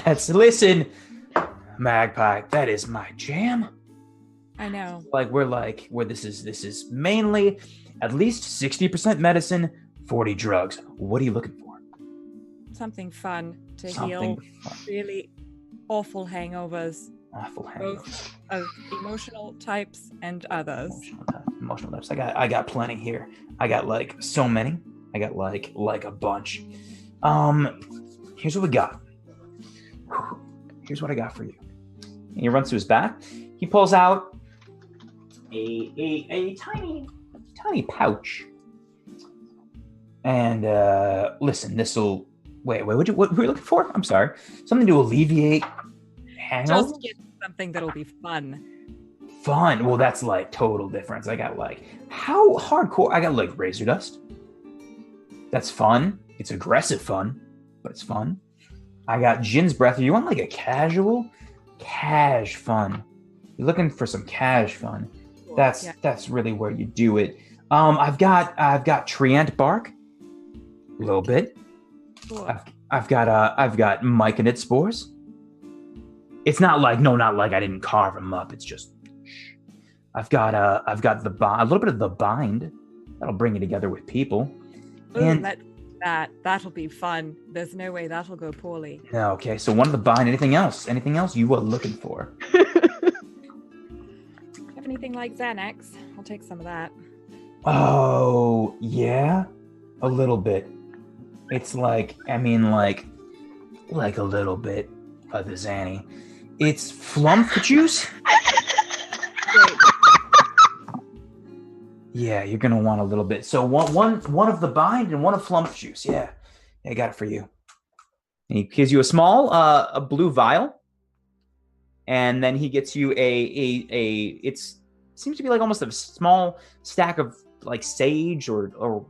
that. Listen, Magpie, that is my jam. I know. Where this is mainly at least 60% medicine, 40 drugs. What are you looking for? Something fun to Something heal fun. really awful hangovers, Awful hangover. both of emotional types and others. Emotional types. I got plenty here. I got like so many. I got like a bunch. Here's what we got. Here's what I got for you. And he runs to his back. He pulls out a tiny pouch. And listen, this'll wait. What were you looking for? I'm sorry. Something to alleviate hangovers? Just get something that'll be fun. Fun. Well, that's like total difference. I got like how hardcore. I got like razor dust. That's fun. It's aggressive fun, but it's fun. I got Jin's breath. You want like a cash fun? You're looking for some cash fun. Cool. That's Yeah. that's really where you do it. I've got Treant bark. A little bit. Cool. I've got myconid spores. It's not like I didn't carve them up. It's just I've got a little bit of the bind that'll bring you together with people. Ooh, And that'll be fun. There's no way that'll go poorly. okay, so one of the bind. Anything else you are looking for? Have anything like Xanax? I'll take some of that. Oh yeah, a little bit. It's like like a little bit of the Zanny. It's flump juice. Great. Yeah, you're gonna want a little bit. So one of the bind and one of flump juice. Yeah, I got it for you. And he gives you a small a blue vial, and then he gets you it seems to be like almost a small stack of like sage or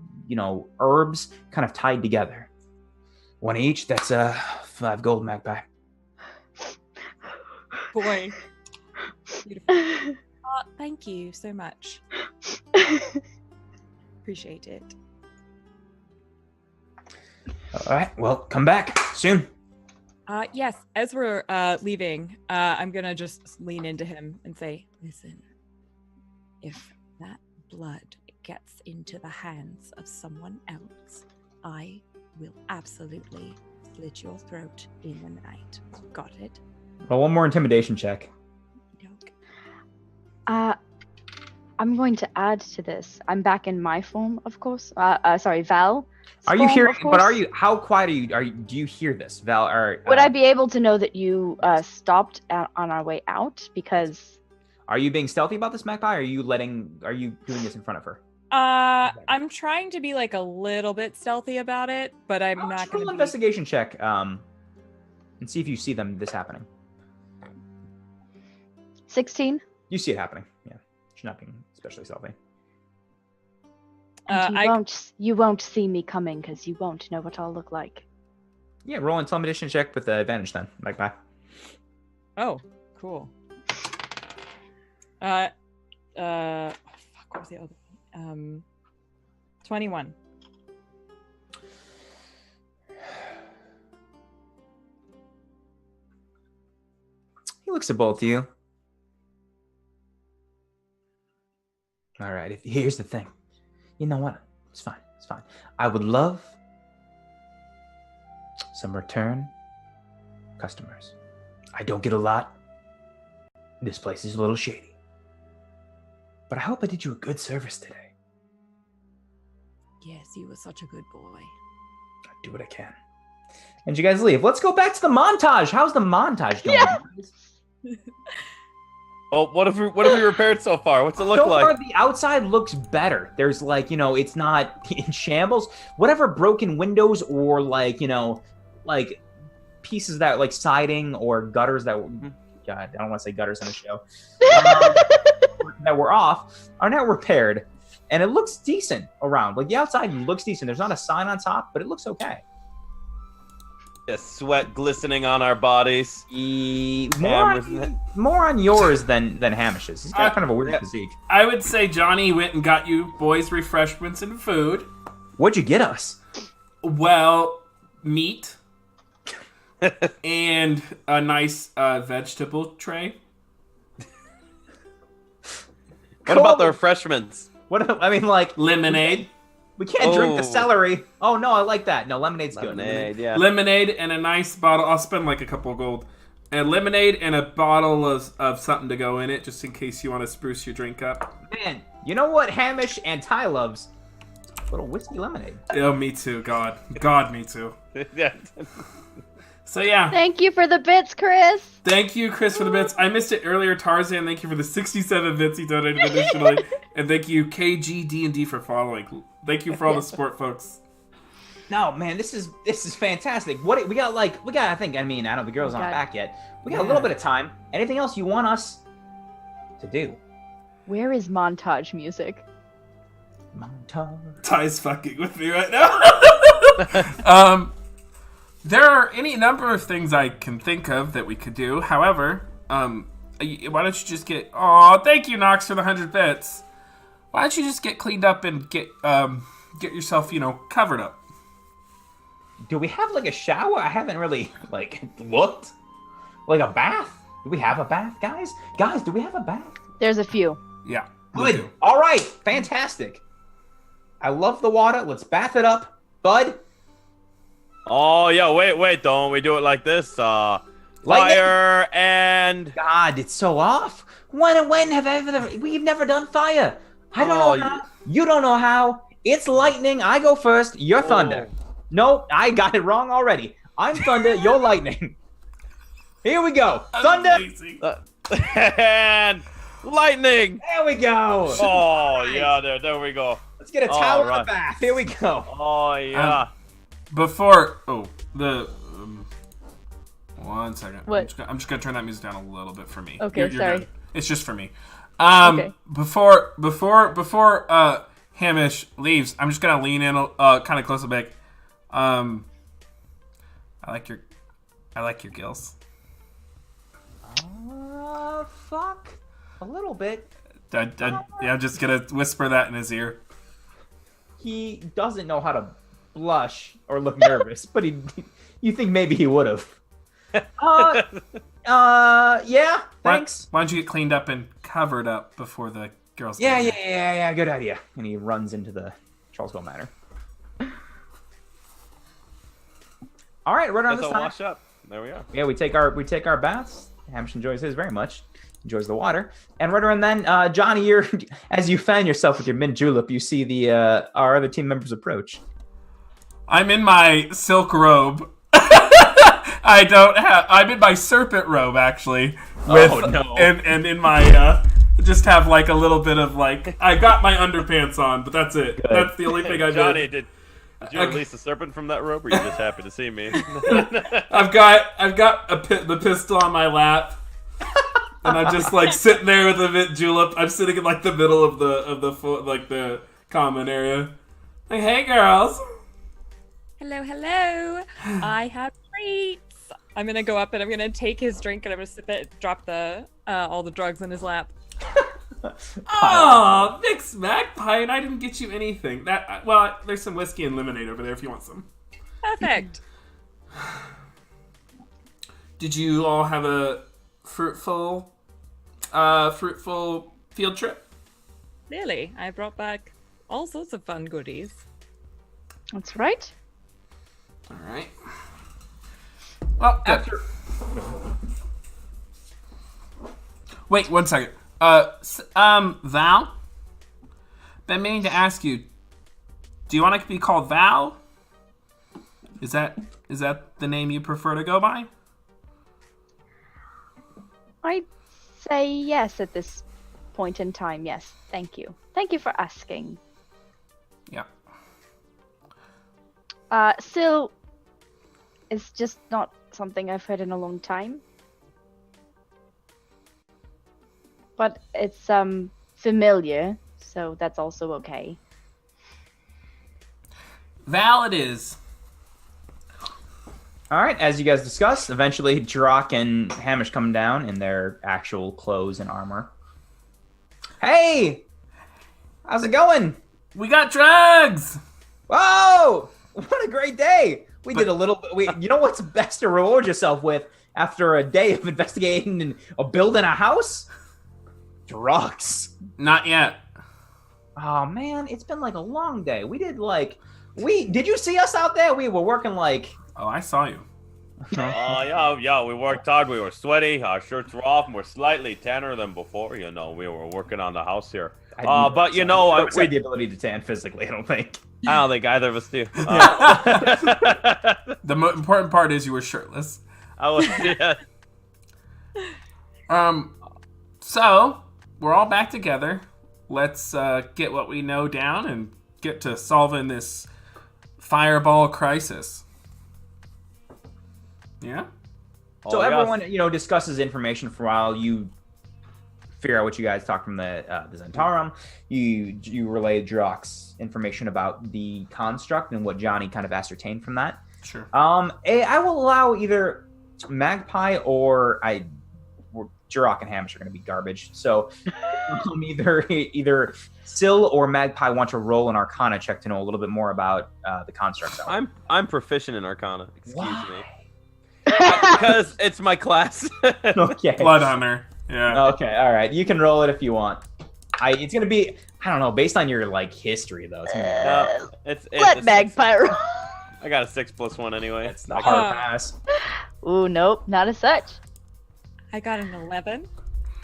herbs kind of tied together. One each. That's 5 gold, Magpie. Boy. Beautiful. Thank you so much. Appreciate it. All right. Well, come back soon. Yes, as we're leaving, I'm gonna just lean into him and say, listen, if that blood gets into the hands of someone else, I will absolutely slit your throat in the night. Got it? Well, one more intimidation check. I'm going to add to this. I'm back in my form, of course. Sorry, Val. Are you hearing? But are you? How quiet are you? Do you hear this, Val? Or would I be able to know that you stopped on our way out? Because are you being stealthy about this, Magpie? Or are you doing this in front of her? I'm trying to be like a little bit stealthy about it, but I'm not going to. Investigation check. And see if you see this happening. 16. You see it happening. Yeah, she's not being especially stealthy. You won't see me coming because you won't know what I'll look like. Yeah, roll an intimidation check with advantage then, Magpie. Oh, cool. Fuck, what was the other one? 21. He looks at both of you. All right, here's the thing. You know what? It's fine. It's fine. I would love some return customers. I don't get a lot. This place is a little shady. But I hope I did you a good service today. Yes, you were such a good boy. I do what I can. And you guys leave. Let's go back to the montage. How's the montage going? Yeah. Oh, what have we repaired so far? What's it look So like? far, the outside looks better. There's like, it's not in shambles. Whatever broken windows or like pieces that like siding or gutters that God, I don't want to say gutters in a show. That were off are now repaired. And it looks decent around. Like the outside looks decent. There's not a sign on top, but it looks okay. Yeah, sweat glistening on our bodies. More on yours than Hamish's. He's got kind of a weird physique. I would say Johnny went and got you boys refreshments and food. What'd you get us? Well, meat and a nice vegetable tray. What about the refreshments? Lemonade. We can't drink the celery. Oh, no, I like that. No, lemonade's good. Lemonade, yeah. Lemonade and a nice bottle. I'll spend like a couple of gold. And lemonade and a bottle of something to go in it, just in case you want to spruce your drink up. Man, you know what Hamish and Ty loves? A little whiskey lemonade. Oh, me too. God, me too. Yeah. So yeah. Thank you for the bits, Chris. Thank you, Chris, for the bits. I missed it earlier. Tarzan, thank you for the 67 bits he donated additionally, and thank you KGD&D for following. Thank you for all the support, folks. No, man, this is fantastic. We got. I think. I know the girls aren't back yet. We got a little bit of time. Anything else you want us to do? Where is montage music? Montage. Ty's fucking with me right now. There are any number of things I can think of that we could do. However, why don't you just get... Oh, thank you, Nox, for the 100 bits. Why don't you just get cleaned up and get yourself, covered up? Do we have, like, a shower? I haven't really, looked. Like a bath? Do we have a bath, guys? Guys, do we have a bath? There's a few. Yeah. Good. All right. Fantastic. I love the water. Let's bath it up. Bud? Oh, yeah, wait, don't we do it like this? Fire and... God, it's so off. When have I ever... We've never done fire. I don't know how. You don't know how. It's lightning. I go first. You're thunder. No, I got it wrong already. I'm thunder, you're lightning. Here we go. Thunder. Amazing. And lightning. There we go. Oh yeah, there we go. Let's get a towel in right. the bath. Here we go. Oh yeah. Before, one second. What? I'm just gonna turn that music down a little bit for me. Okay, You're sorry. good. It's just for me. Okay. Before Hamish leaves, I'm just gonna lean in kind of close a bit. I like your gills. Fuck. A little bit. I'm just gonna whisper that in his ear. He doesn't know how to blush or look nervous, but you think maybe he would have. Yeah, thanks. Why don't you get cleaned up and covered up before the girls Yeah, get here? yeah, good idea. And he runs into the Charlesville Manor. All right, right around Guess this I'll time. wash up. There we are. Yeah, we take our baths. Hamish enjoys his very much. Enjoys the water. And right around then, Johnny, as you fan yourself with your mint julep, you see the our other team members approach. I'm in my silk robe. I'm in my serpent robe actually. Oh, no. And in my just have like a little bit of like I got my underpants on, but that's it. Good. That's the only thing I Johnny, did. did you release the serpent from that rope, or are you just happy to see me? I've got the pistol on my lap. And I'm just like sitting there with a mint julep. I'm sitting in like the middle of the common area. Like, hey girls. Hello, hello. I have treats. I'm gonna go up and I'm gonna take his drink and I'm gonna sit there, drop the all the drugs in his lap. Oh, Vic's Magpie, and I didn't get you anything. Well, there's some whiskey and lemonade over there if you want some. Perfect. Did you all have a fruitful field trip? Really, I brought back all sorts of fun goodies. That's right. All right. Well, good. Wait 1 second. Val? Been meaning to ask you. Do you want to be called Val? Is that the name you prefer to go by? I'd say yes at this point in time. Yes, thank you. Thank you for asking. Yeah. Still, it's just not something I've heard in a long time. But it's familiar, so that's also okay. Val it is. All right, as you guys discussed, eventually Drock and Hamish come down in their actual clothes and armor. Hey! How's it going? We got drugs! Whoa! What a great day! We did a little bit. You know what's best to reward yourself with after a day of investigating and building a house? Drugs. Not yet. Oh man, it's been like a long day. Did you see us out there? We were working like. Oh, I saw you. Yeah, we worked hard. We were sweaty. Our shirts were off, and we're slightly tanner than before. You know, we were working on the house here. But you know, I don't have the ability to tan physically. I don't think. I don't think either of us do. The important part is you were shirtless. I was, yeah. So we're all back together. Let's get what we know down and get to solving this fireball crisis. Yeah. So Oh, yeah. everyone, discusses information for a while. You figure out what you guys talk from the Zentarum. You relay Drock's information about the construct and what Johnny kind of ascertained from that. Sure. I will allow either Magpie or Drock and Hamish are going to be garbage. So either Syl or Magpie want to roll an Arcana check to know a little bit more about the construct. I'm proficient in Arcana. Excuse Why? me. Because it's my class. Okay. Blood Hunter. Yeah. Okay, all right. You can roll it if you want. It's gonna be, I don't know, based on your history though. Let Magpie roll. I got a 6+1 anyway. It's the hard pass. Ooh, nope, not as such. I got an 11.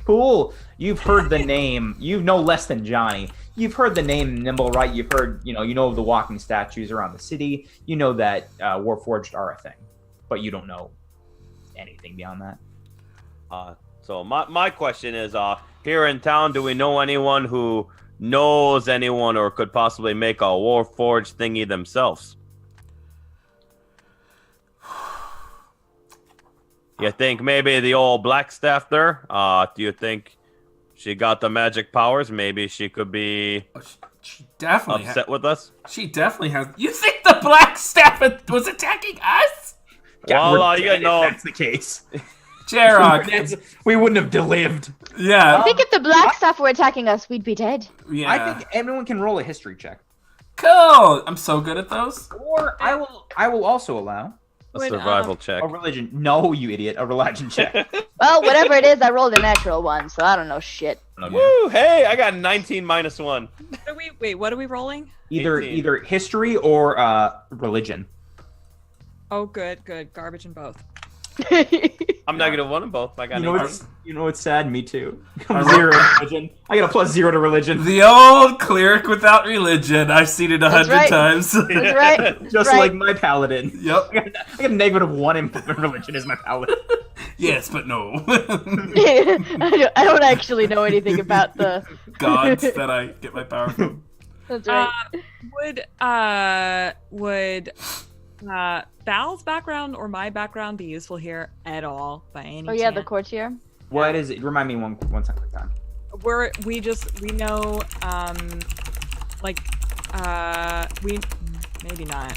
Cool. You've heard the name. You know less than Johnny. You've heard the name Nimble, right? You've heard, you know the walking statues around the city. You know that Warforged are a thing. but you don't know anything beyond that. So my question is, here in town, do we know anyone who knows anyone or could possibly make a Warforged thingy themselves? You think maybe the old Blackstaff there? Do you think she got the magic powers? Maybe she could be She definitely upset with us? She definitely has. You think the black staff was attacking us? Well, you If know, that's the case. Jarok. We wouldn't have lived. Yeah. I think if the black stuff were attacking us, we'd be dead. Yeah. I think everyone can roll a history check, Cool. I'm so good at those. or I will also allow a Would, survival check. a religion. No, you idiot, a religion check. Well, whatever it is, I rolled a natural one, so I don't know shit. Woo! Hey, I got 19 minus 1. What are we rolling? 18. Either history or religion. Oh, good. Garbage in both. I'm -1 in both. I got You know 18. what's sad? Me too. I'm 0 to religion. I got a +0 to religion. The old cleric without religion. I've seen it 100 right. times. That's right. Just right. like my paladin. Yep. I got -1 in religion as my paladin. Yes, but no. I don't actually know anything about the. Gods that I get my power from. That's right. Would Val's background or my background be useful here at all by any Oh yeah, the chance? courtier. What is it? Remind me one second time. We know we maybe not.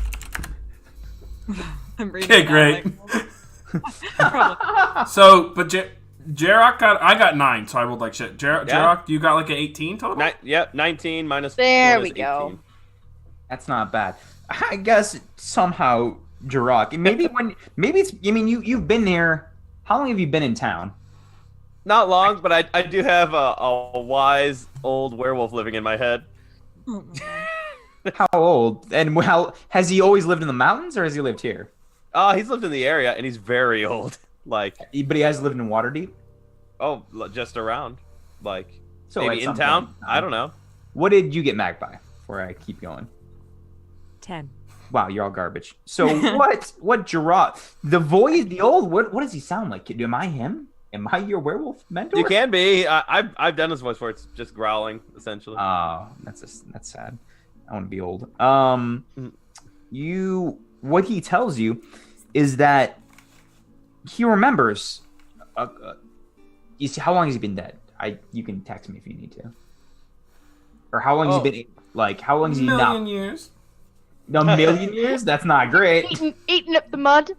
I'm reading Okay, it now, great. Probably. So, but Jarok I got 9, so I rolled like shit. Jarok, you got like an 18 total? Yep, 19 minus There 1 we is go. 18. That's not bad. I guess somehow Jirok. Maybe it's. I mean, you've been here. How long have you been in town? Not long, but I do have a wise old werewolf living in my head. How old? And how has he always lived in the mountains, or has he lived here? He's lived in the area, and he's very old. Like, But he has lived in Waterdeep. just around. Like, So maybe at in some town? point- I don't know. What did you get magpie? Before I keep going. 10. Wow, you're all garbage. So what Jirok? The voice, the old. What does he sound like? Am I him? Am I your werewolf mentor? You can be. I've done his voice where it's just growling, essentially. Oh, that's sad. I want to be old. What he tells you is that he remembers. You see, how long has he been dead? You can text me if you need to. Or how long has he been? Like, how long has he not? Million years. A million years? That's not great. Eating up the mud.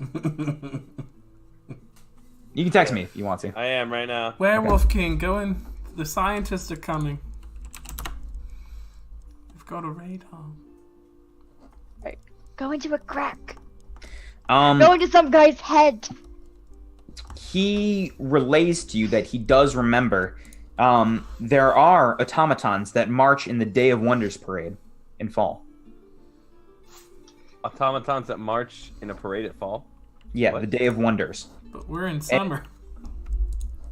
You can text me if you want to. I am right now. Werewolf King, go in. The scientists are coming. We've got a raid home. Go into a crack. Go into some guy's head. He relays to you that he does remember there are automatons that march in the Day of Wonders parade in fall. Automatons that march in a parade at fall? Yeah, What? the Day of Wonders. But we're in summer.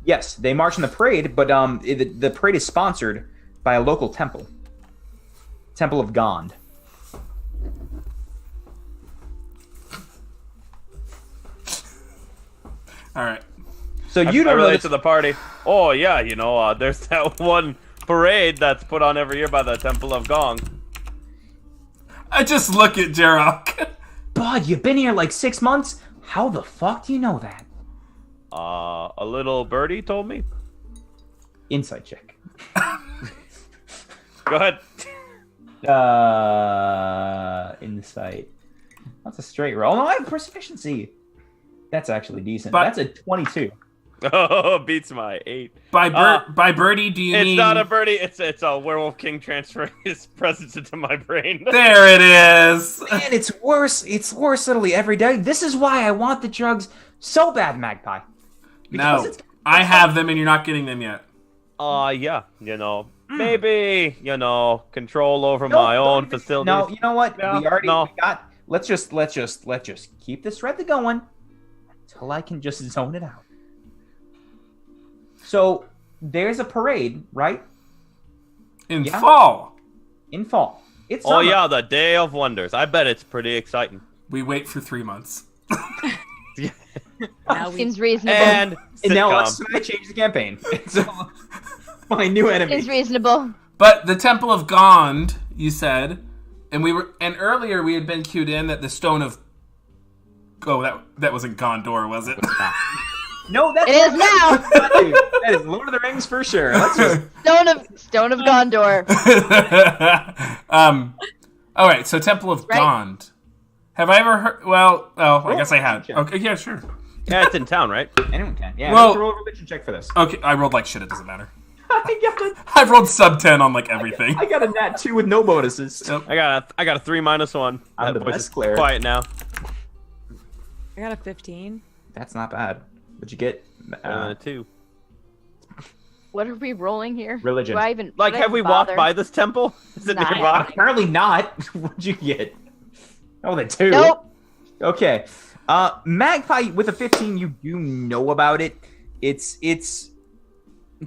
Yes, they march in the parade, but the parade is sponsored by a local temple. Temple of Gond. All right. So I you don't know relate this- to the party. Oh yeah, there's that one parade that's put on every year by the Temple of Gong. I just look at Jarok. Bud, you've been here like 6 months? How the fuck do you know that? A little birdie told me. Insight check. Go ahead. Insight. That's a straight roll. No, I have proficiency. That's actually decent. But- That's a 22. Oh, beats my 8. By birdie, do you It's mean? not a birdie. It's a werewolf king transferring his presence into my brain. There it is. Man, it's worse. It's worse literally every day. This is why I want the drugs so bad, Magpie. Because No, it's- I have them, and you're not getting them yet. Yeah, maybe, control over my own facilities. No, you know what? No, we already no. we got. Let's just keep this thread going until I can just zone it out. So there's a parade, right? In Yeah. fall, In fall. It's Oh summer. yeah, the Day of Wonders. I bet it's pretty exciting. we wait for 3 months. Now we Seems reasonable. And And now sitcom. let's change the campaign. So, my new enemy. Seems reasonable. But the Temple of Gond, you said, and earlier we had been cued in that the Stone of... Oh, that wasn't Gondor, was it? No, that's It is now. That is Lord of the Rings for sure. Let's just Stone of Gondor. All right, so Temple of Right. Gond. Have I ever heard? Well, I guess I had. check. Okay, yeah, sure. Yeah, it's in town, right? anyone can. Yeah, Well- let's roll a religion check for this. Okay, I rolled like shit. It doesn't matter. I I've rolled sub 10 on like everything. got a nat 2 with no bonuses. Yep. I got a 3-1. I'm the voice best is cleric. quiet now. I got a 15. That's not bad. What'd you get? 2. What are we rolling here? Religion. Do I even Like, do I have we even walked bother? by this temple? Is it Nah. nearby? Apparently not. What'd you get? Oh, the 2. Nope. Okay. Magpie with a 15, you do know about it. It's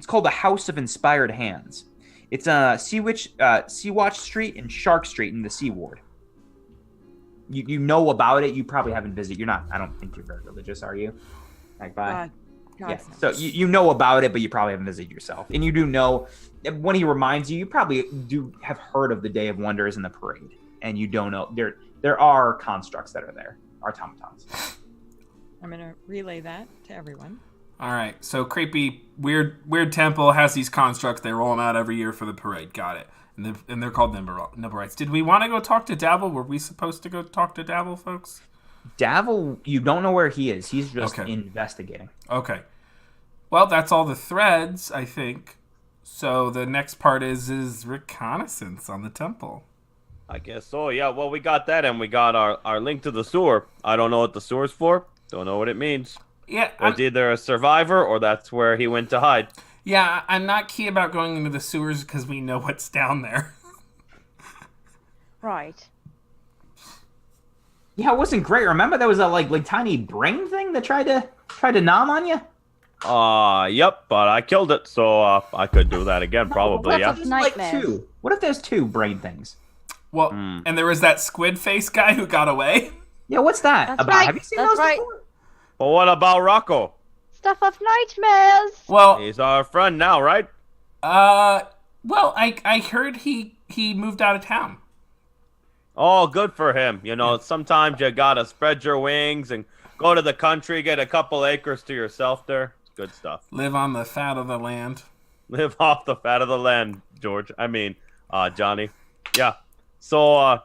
called the House of Inspired Hands. It's Sea-Watch Street and Shark Street in the Sea Ward. You know about it. You probably haven't visited. You're not. I don't think you're very religious, are you? Magpie. God, Yeah. no. So you know about it, but you probably haven't visited yourself. And you do know when he reminds you, you probably do have heard of the Day of Wonders and the parade, and you don't know there are constructs that are there, automatons. I'm gonna relay that to everyone. All right, so creepy, weird temple has these constructs. They roll them out every year for the parade. Got it. And they're called Nimblerites. Did we want to go talk to Dabble? Were we supposed to go talk to Dabble, folks? Davil, you don't know where he is. He's just Okay. investigating. Okay. Well, that's all the threads, I think. So the next part is reconnaissance on the temple. I guess so, yeah. Well, we got that, and we got our link to the sewer. I don't know what the sewer's for. Don't know what it means. Yeah, It's either a survivor or that's where he went to hide. yeah. I'm not key about going into the sewers because we know what's down there. Right. Yeah, it wasn't great. Remember there was a like tiny brain thing that tried to nom on you? Yep, but I killed it, so I could do that again, probably, What yeah. the- Nightmares. Two. What if there's 2 brain things? Well, and there was that squid face guy who got away. Yeah, what's that That's about? right. Have you seen That's those right. before? But what about Rocco? Stuff of nightmares. Well, He's our friend now, right? well, I heard he moved out of town. Oh, good for him. You know, sometimes you gotta spread your wings and go to the country, get a couple acres to yourself there. It's good stuff. Live on the fat of the land. Live off the fat of the land, George. I mean, Johnny. Yeah. So,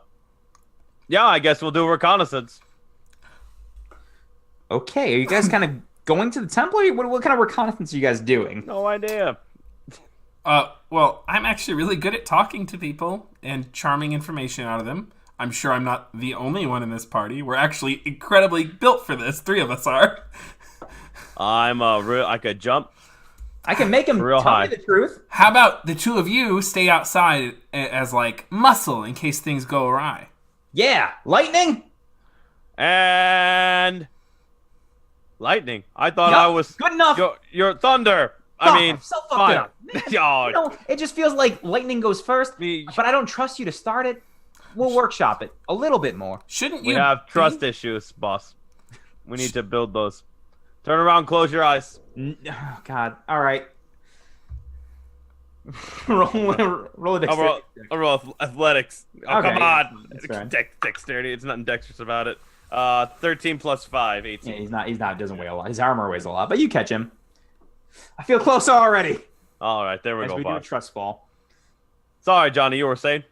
yeah, I guess we'll do reconnaissance. Okay, are you guys kind of going to the temple? Or what kind of reconnaissance are you guys doing? No idea. Well, I'm actually really good at talking to people and charming information out of them. I'm sure I'm not the only one in this party. We're actually incredibly built for this. 3 of us are. I could jump. I can make him Real tell high. me the truth. How about the 2 of you stay outside as like muscle in case things go awry? Yeah, lightning. And lightning. I thought Yup, I was good enough. your thunder. Fuck, I mean, I'm so fucked fine. up. Man, Oh, you know, it just feels like lightning goes first, Me- but I don't trust you to start it. We'll workshop it a little bit more. Shouldn't we you have be- trust issues, boss. We need to build those. Turn around, close your eyes. Oh, God. All right. roll a I'll dexterity. roll athletics. Oh, Okay, come on. that's fine. Dexterity. It's nothing dexterous about it. 13 plus 5, 18. Yeah, he's not, doesn't weigh a lot. His armor weighs a lot, but you catch him. I feel closer already. All right, there we As go, we do a boss. trust fall. Sorry, Johnny, you were saying?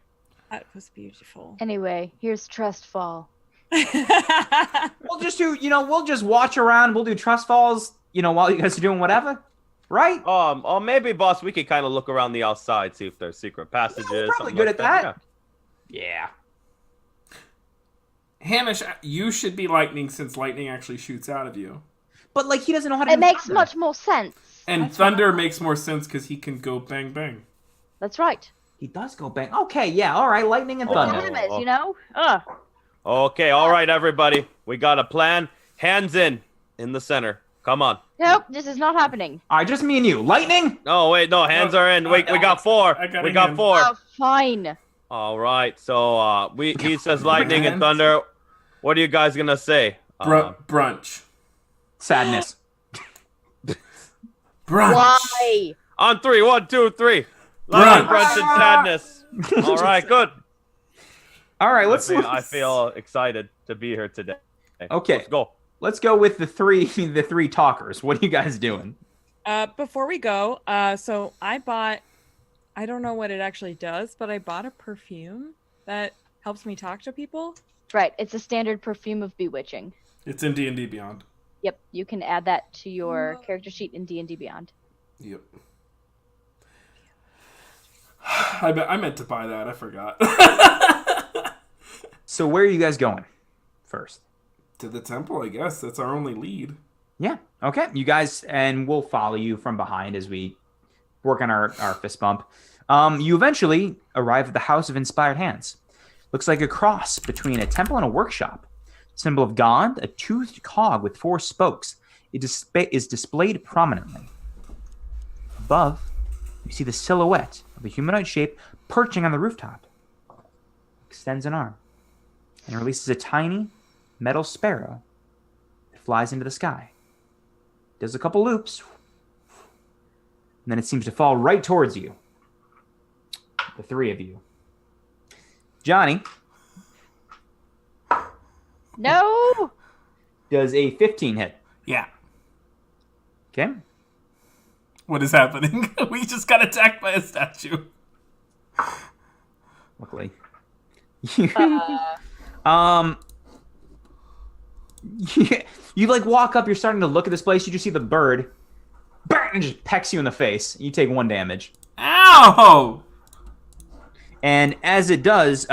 That was beautiful. Anyway, here's Trust Fall. We'll just do, we'll just watch around. We'll do trust falls, while you guys are doing whatever. Right? Or maybe, boss, we could kind of look around the outside, see if there's secret passages. we're probably something good like at that. Yeah. Yeah. Hamish, you should be lightning since lightning actually shoots out of you. But, he doesn't know how to It do makes thunder. much more sense. And That's thunder fine. makes more sense because he can go bang bang. That's right. He does go bang. Okay, yeah, all right. Lightning and Oh. thunder. Nightmares, oh. you know? Ugh. Okay, all right, everybody. We got a plan. Hands in the center. Come on. Nope, this is not happening. All right, just me and you. Lightning? Oh, wait, no, hands are in. We got 4. I got We a got hand. 4. Oh, fine. All right, so he says lightning and thunder. What are you guys gonna say? Brunch. Sadness. Brunch. Why? On 3, 1, 2, 3. Brunch. Brunch and sadness. All right, good. All right, let's. I feel excited to be here today. Okay. Let's go. Let's go with the three talkers. What are you guys doing? Before we go, so I bought, I don't know what it actually does, but I bought a perfume that helps me talk to people. Right, it's a standard perfume of bewitching. It's in D&D Beyond. Yep, you can add that to your character sheet in D&D Beyond. Yep. I meant to buy that. I forgot. So where are you guys going first? To the temple, I guess. That's our only lead. Yeah. Okay. You guys, and we'll follow you from behind as we work on our fist bump. You eventually arrive at the House of Inspired Hands. Looks like a cross between a temple and a workshop. Symbol of God, a toothed cog with 4 spokes. It is displayed prominently. Above, you see the silhouette of a humanoid shape perching on the rooftop. Extends an arm and releases a tiny metal sparrow that flies into the sky. Does a couple loops, and then it seems to fall right towards you. The 3 of you. Johnny No! does a 15 hit. Yeah. Okay. What is happening? We just got attacked by a statue. Luckily. You like walk up, you're starting to look at this place, you just see the bird, bang, and just pecks you in the face. You take 1 damage. Ow! And as it does,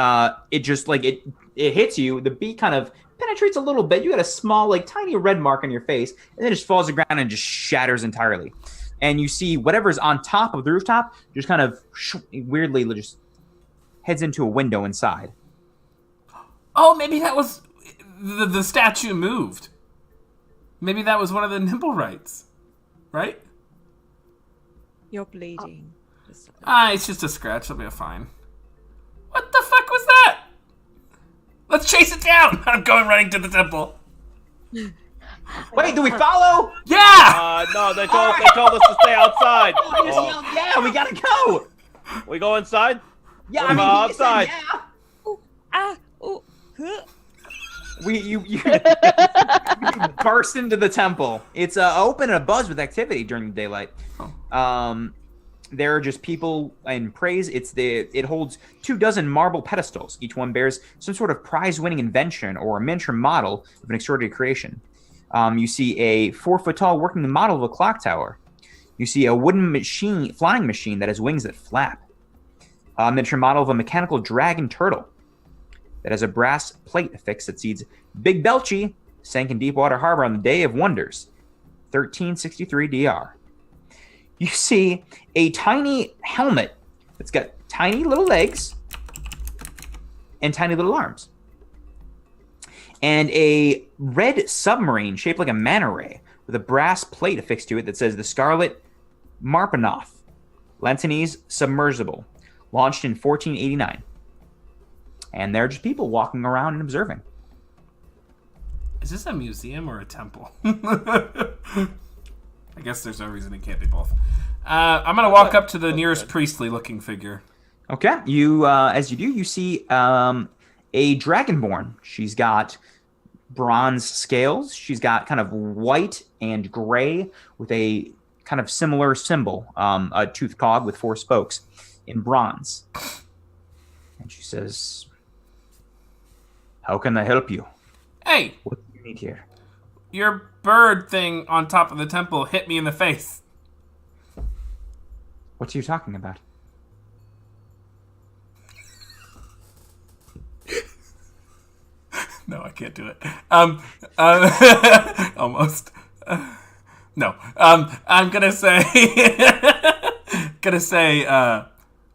it just like it hits you. The beak kind of penetrates a little bit. You got a small, like tiny red mark on your face, and then it just falls to the ground and just shatters entirely. And you see whatever's on top of the rooftop just kind of weirdly just heads into a window inside. Oh, maybe that was the statue moved. Maybe that was one of the nimble rights, right? You're bleeding. It's just a scratch. It'll be fine. What the fuck was that? Let's chase it down. I'm going running to the temple. Wait, do we follow? Yeah. No, they told us to stay outside. Yeah, we gotta go. We go inside? Yeah, What about outside? You burst into the temple. It's open and abuzz with activity during the daylight. There are just people in praise. It holds 24 marble pedestals. Each one bears some sort of prize-winning invention or a miniature model of an extraordinary creation. You see a 4-foot-tall working model of a clock tower. You see a wooden flying machine that has wings that flap. A miniature model of a mechanical dragon turtle that has a brass plate affixed that reads, Big Belchy sank in Deepwater Harbor on the Day of Wonders, 1363 DR. You see a tiny helmet that's got tiny little legs and tiny little arms. And a red submarine shaped like a manta ray with a brass plate affixed to it that says the Scarlet Marpanoth, Lantanese submersible, launched in 1489. And there are just people walking around and observing. Is this a museum or a temple? I guess there's no reason it can't be both. I'm going to walk up to the nearest priestly-looking figure. Okay. You, as you do, you see a dragonborn. She's got bronze scales. She's got kind of white and gray with a kind of similar symbol, a tooth cog with 4 spokes in bronze. And she says, how can I help you? Hey! What do you need here? Your bird thing on top of the temple hit me in the face. What are you talking about? No, I can't do it. Almost. No. I'm gonna say...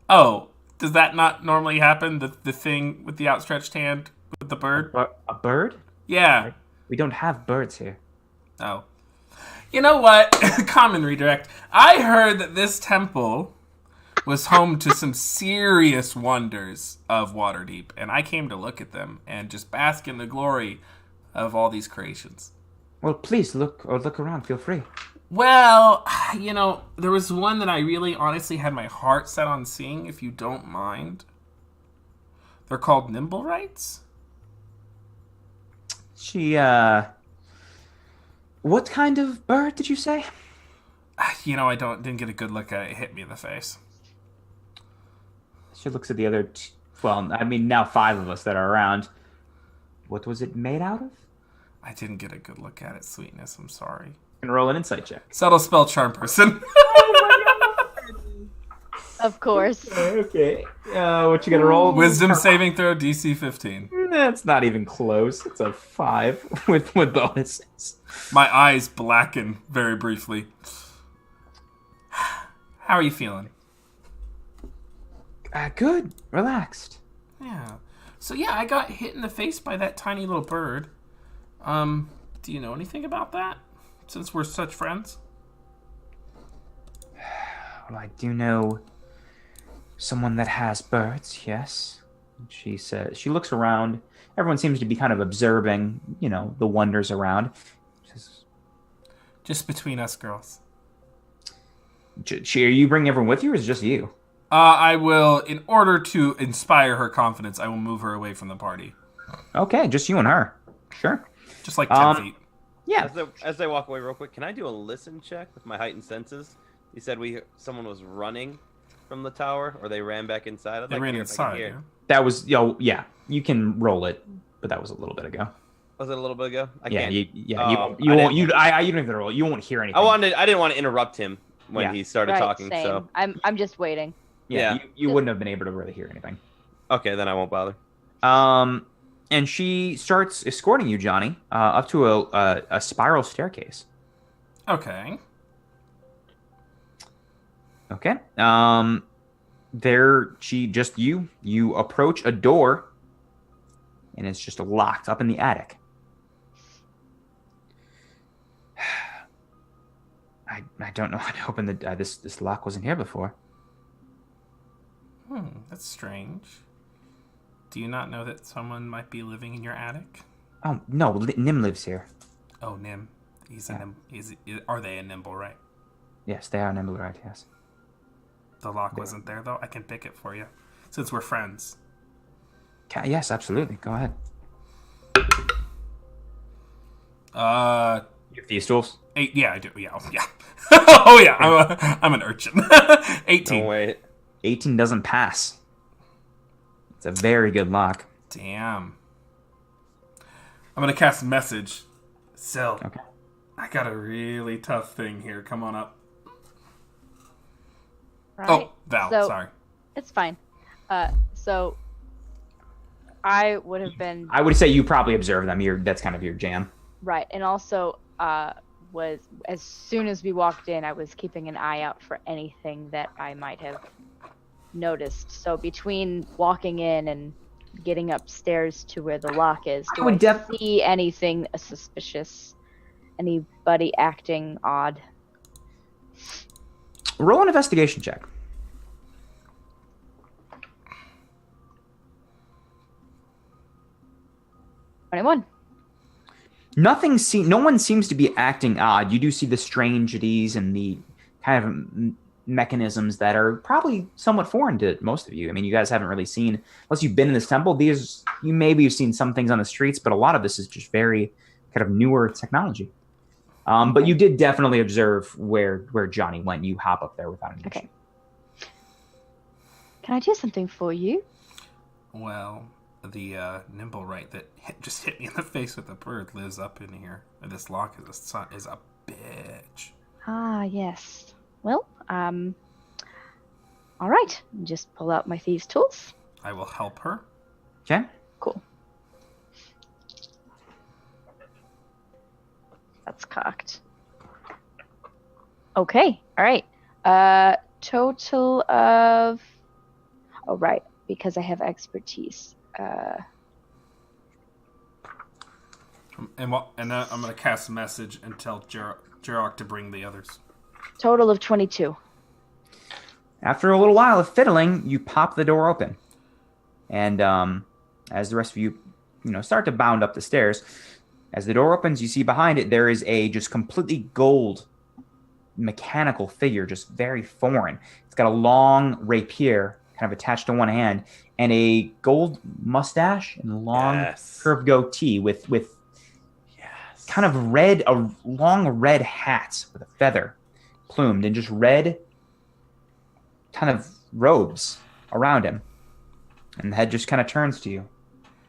oh, does that not normally happen? The thing with the outstretched hand with the bird? A bird? Yeah. We don't have birds here. Oh. You know what? Common redirect. I heard that this temple was home to some serious wonders of Waterdeep, and I came to look at them and just bask in the glory of all these creations. Well, please look around. Feel free. Well, there was one that I really honestly had my heart set on seeing, if you don't mind. They're called Nimblewrights. What kind of bird did you say? I didn't get a good look at it. It hit me in the face. She looks at the other, now 5 of us that are around. What was it made out of? I didn't get a good look at it, Sweetness. I'm sorry. You can roll an insight check. Subtle spell charm person. Of course. Okay. What you gonna roll? Wisdom saving throw DC 15. That's not even close. It's a 5 with bonuses. My eyes blacken very briefly. How are you feeling? Good. Relaxed. Yeah. So yeah, I got hit in the face by that tiny little bird. Do you know anything about that? Since we're such friends? Well, I do know someone that has birds, yes. She says, she looks around. Everyone seems to be kind of observing, the wonders around. She says, just between us girls. Are you bringing everyone with you, or is it just you? I will, in order to inspire her confidence, I will move her away from the party. Okay, just you and her. Sure. Just like 10 feet. Yeah. As they walk away real quick, can I do a listen check with my heightened senses? You said someone was running from the tower, or they ran back inside. They ran inside, yeah. That was, yeah. You can roll it, but that was a little bit ago. Was it a little bit ago? You don't have to roll. You won't hear anything. I didn't want to interrupt him when he started talking. Same. So I'm just waiting. Yeah. You wouldn't have been able to really hear anything. Okay, then I won't bother. And she starts escorting you, Johnny, up to a spiral staircase. Okay. Okay. You approach a door, and it's just locked up in the attic. I don't know how to open this lock wasn't here before. That's strange. Do you not know that someone might be living in your attic? Oh no, Nim lives here. Oh, Nim. He's a Nim. Are they a nimble, right? Yes, they are nimble, right? Yes. The lock wasn't there though. I can pick it for you, since we're friends. Yes, absolutely. Go ahead. You have these tools? 8. Yeah, I do. Yeah. Oh, yeah. Oh yeah. I'm an urchin. 18. Oh wait. 18 doesn't pass. It's a very good lock. Damn. I'm gonna cast message. Sil. Okay. I got a really tough thing here. Come on up. Right? Oh, Val. Sorry. It's fine. So I would have been I would say you probably observe them. That's kind of your jam. right, and also was as soon as we walked in, I was keeping an eye out for anything that I might have noticed. So between walking in and getting upstairs to where the lock is, do I see anything suspicious? Anybody acting odd? Roll an investigation check. 21. No one seems to be acting odd. You do see the strangeties and the kind of mechanisms that are probably somewhat foreign to most of you. I mean, you guys haven't really seen, unless you've been in this temple, maybe you've seen some things on the streets, but a lot of this is just very kind of newer technology. But you did definitely observe where Johnny went. You hop up there without any issue. Can I do something for you? Well, the Nimblewright that just hit me in the face with a bird lives up in here. And this lock is a bitch. Ah, yes. Well, all right. Just pull out my thieves' tools. I will help her. Okay. Cool. That's cocked. Okay. All right. Total of... Oh, right. Because I have expertise. And then I'm going to cast a message and tell Jarok to bring the others. Total of 22. After a little while of fiddling, you pop the door open. And as the rest of you, start to bound up the stairs, As the door opens, you see behind it there is a just completely gold mechanical figure, just very foreign. It's got a long rapier kind of attached to one hand and a gold mustache and a long curved goatee with kind of a long red hat with a feather plumed and just red kind of robes around him. And the head just kind of turns to you.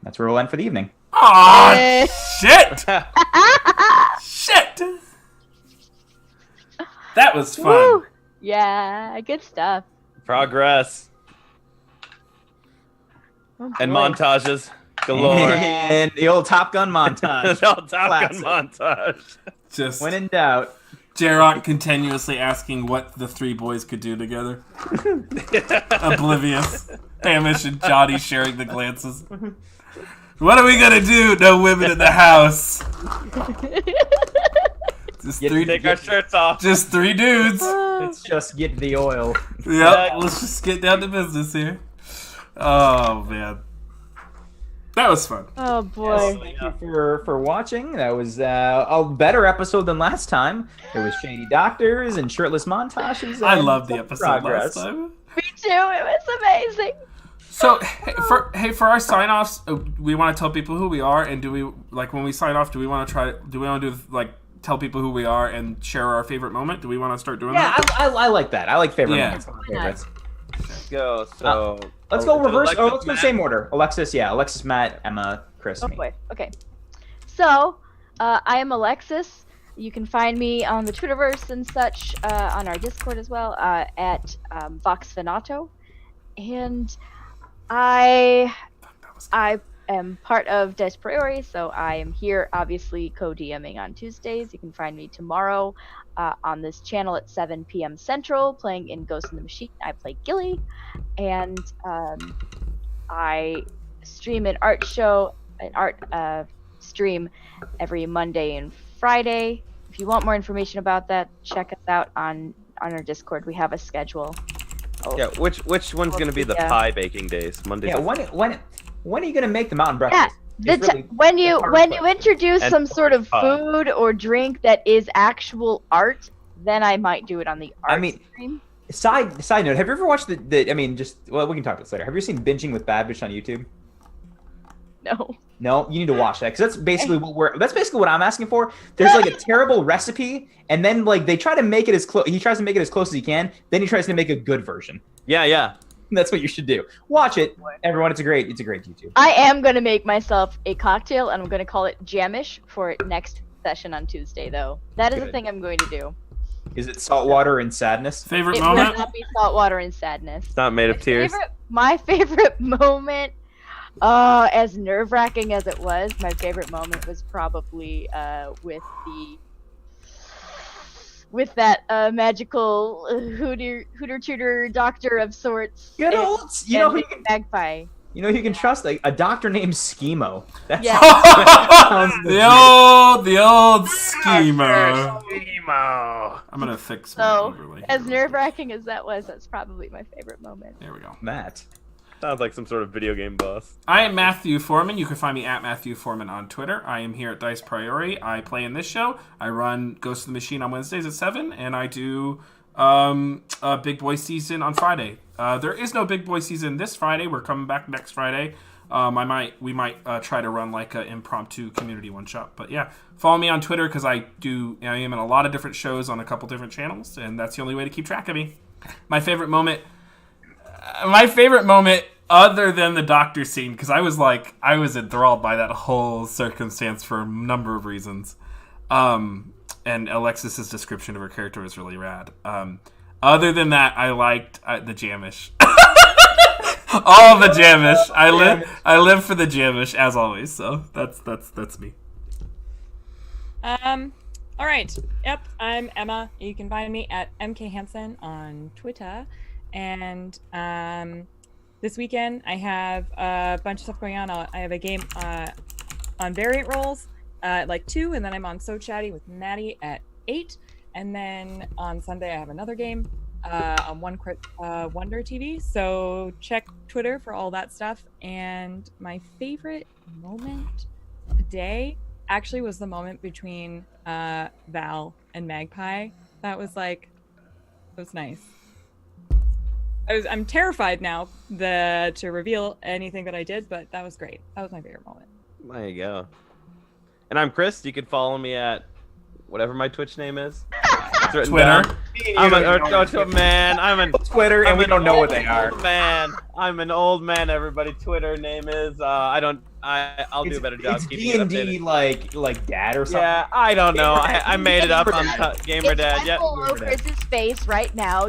That's where we'll end for the evening. Oh, shit! Shit! That was fun. Woo! Yeah, good stuff. Progress. Oh, And boy. montages galore. And the old Top Gun montage. The old Top Gun Classic. montage. Just When in doubt. Jarok continuously asking what the three boys could do together. Oblivious. Hamish and Johnny sharing the glances. What are we gonna do? No women in the house. Just Take our shirts off. just three dudes. Let's just get the oil. Yep, let's just get down to business here. Oh, man. That was fun. Oh boy. Thank you for watching. That was a better episode than last time. There was shady doctors and shirtless montages. I and loved the some episode progress. last time. Me too. It was amazing. So, for our sign-offs, we want to tell people who we are, and do we, like, when we sign off, do we want to do, like, tell people who we are and share our favorite moment? Do we want to start doing Yeah, that? I like that. I like favorite Yeah. moments. Favorites. Let's go. So Let's go reverse. Alexis, Let's go Matt. same order. Alexis, Matt, Emma, Chris, Oh me. boy. Okay. So, I am Alexis. You can find me on the Twitterverse and such, on our Discord as well, at VoxFinato. And I am part of Des Priori, so I am here, obviously, co-DMing on Tuesdays. You can find me tomorrow on this channel at 7 p.m. Central, playing in Ghost in the Machine. I play Gilly, and I stream an art stream every Monday and Friday. If you want more information about that, check us out on our Discord. We have a schedule. Yeah, which one's gonna be the Yeah. pie baking days? Monday. Yeah, when are you gonna make the mountain Yeah, breakfast? It's really when you hard when question. you introduce And some sort of pie. food or drink that is actual art, then I might do it on the art I mean- stream. Side note, have you ever watched we can talk about this later. Have you ever seen Binging with Bad Bitch on YouTube? No. No, you need to watch that because that's basically what I'm asking for. There's like a terrible recipe, and then like they try to make it as close. He tries to make it as close as he can. Then he tries to make a good version. Yeah. That's what you should do. Watch it, everyone. It's a great YouTube. I am gonna make myself a cocktail, and I'm gonna call it Jamish for next session on Tuesday. Though that is the Good. thing I'm going to do. Is it saltwater and sadness? Favorite It moment? will not be saltwater and sadness. It's not made of tears. My favorite moment, as nerve-wracking as it was, my favorite moment was probably with that magical hooter tutor doctor of sorts. Good and- old, you know and who you can, magpie. you know who you can trust, like a doctor named Schemo. That's Yeah. the old schemer. Emo. I'm gonna fix my So, overlay. as here. nerve-wracking as that was, that's probably my favorite moment. There we go. Matt. Sounds like some sort of video game boss. I am Matthew Foreman. You can find me at Matthew Foreman on Twitter. I am here at Dice Priori. I play in this show. I run Ghost of the Machine on Wednesdays at 7, and I do a Big Boy season on Friday. There is no Big Boy season this Friday. We're coming back next Friday. We might try to run like an impromptu community one-shot. But yeah, follow me on Twitter because I am in a lot of different shows on a couple different channels, and that's the only way to keep track of me. My favorite moment, other than the doctor scene, because I was enthralled by that whole circumstance for a number of reasons. And Alexis's description of her character was really rad. Other than that, I liked the Jamish. All the Jamish. I live for the Jamish as always. So that's me. All right. Yep. I'm Emma. You can find me at MK Hansen on Twitter. And this weekend I have a bunch of stuff going on. I have a game on variant roles at like 2, and then I'm on So Chatty with Maddie at 8. And then on Sunday I have another game on One Crit Wonder TV. So check Twitter for all that stuff. And my favorite moment today, actually was the moment between Val and Magpie. That was like, it was nice. I'm terrified now to reveal anything that I did, but that was great. That was my favorite moment. There you go. And I'm Chris. You can follow me at whatever my Twitch name is. It's written Twitter. down. I'm Twitter, and we don't know what they are. Man, I'm an old man. Everybody, Twitter name is. I'll do a better job It's keeping it D&D updated. like dad or something. Yeah, I don't know. I made it up on Gamer It's Dad. right Yeah, below Chris's face right now.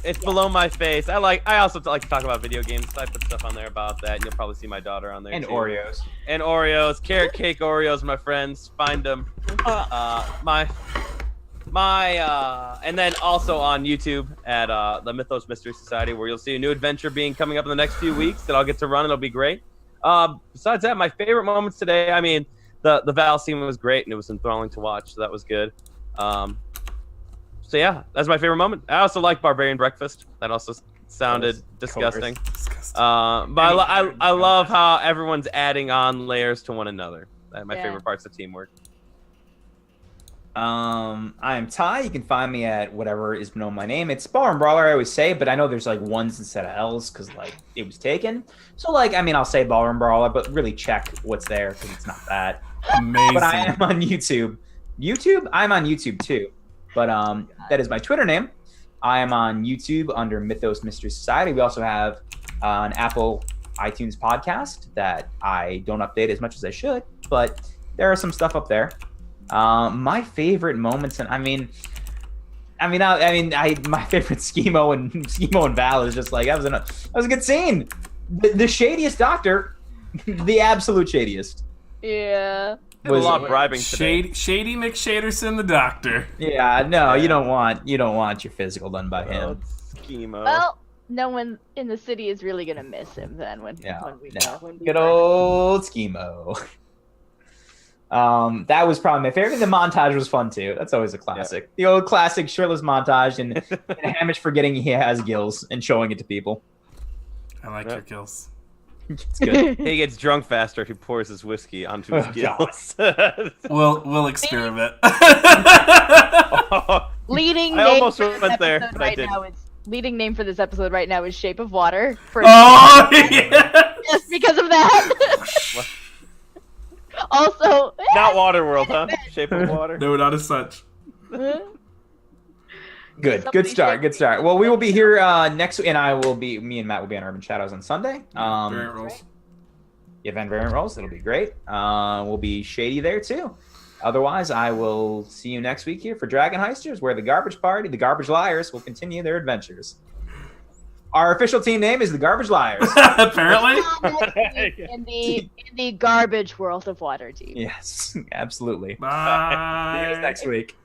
it's below my face. I also like to talk about video games. So I put stuff on there about that, and you'll probably see my daughter on there And too. Oreos. And Oreos, carrot cake Oreos, my friends. Find them. And then also on YouTube at the Mythos Mystery Society, where you'll see a new adventure coming up in the next few weeks that I'll get to run. It'll be great. Besides that, my favorite moments today, I mean, the Val scene was great and it was enthralling to watch, so that was good. So yeah, that's my favorite moment. I also like Barbarian Breakfast. That also sounded disgusting. But I love how everyone's adding on layers to one another. My favorite part's of teamwork. I am Ty. You can find me at whatever is known my name. It's Bar and Brawler, I always say, but I know there's like ones instead of L's because like it was taken. So like, I mean, I'll say Bar and Brawler, but really check what's there because it's not that. Amazing. But I am on YouTube. I'm on YouTube too. But that is my Twitter name. I am on YouTube under Mythos Mystery Society. We also have an Apple iTunes podcast that I don't update as much as I should, but there are some stuff up there. My favorite moments, and my favorite Schemo and Val is just like that was a good scene. The shadiest doctor, the absolute shadiest. Yeah. Did a lot of bribing today. Shady McShaderson, the doctor. Yeah, no, you don't want your physical done by him. Schemo. Well, no one in the city is really gonna miss him then when we Good old Schemo. That was probably my favorite. The montage was fun too. That's always a classic. Yeah. The old classic shirtless montage and Hamish forgetting he has gills and showing it to people. I like your gills. It's good. He gets drunk faster if he pours his whiskey onto his gills. We'll experiment. Leading I name almost for this went there, episode but I right didn't. now is leading name for this episode right now is Shape of Water. Oh yeah. Just because of that. Also, Not Waterworld, huh? Shape of Water. No, not as such. Good start. Well, we will be here next week, and me and Matt will be on Urban Shadows on Sunday. Variant rolls. Variant rolls. It'll be great. We'll be shady there too. Otherwise, I will see you next week here for DragonHeisters, where the Garbage Party, the Garbage Liars, will continue their adventures. Our official team name is the Garbage Liars. Apparently. in the garbage world of Waterdeep. Yes, absolutely. Bye. See you guys next week.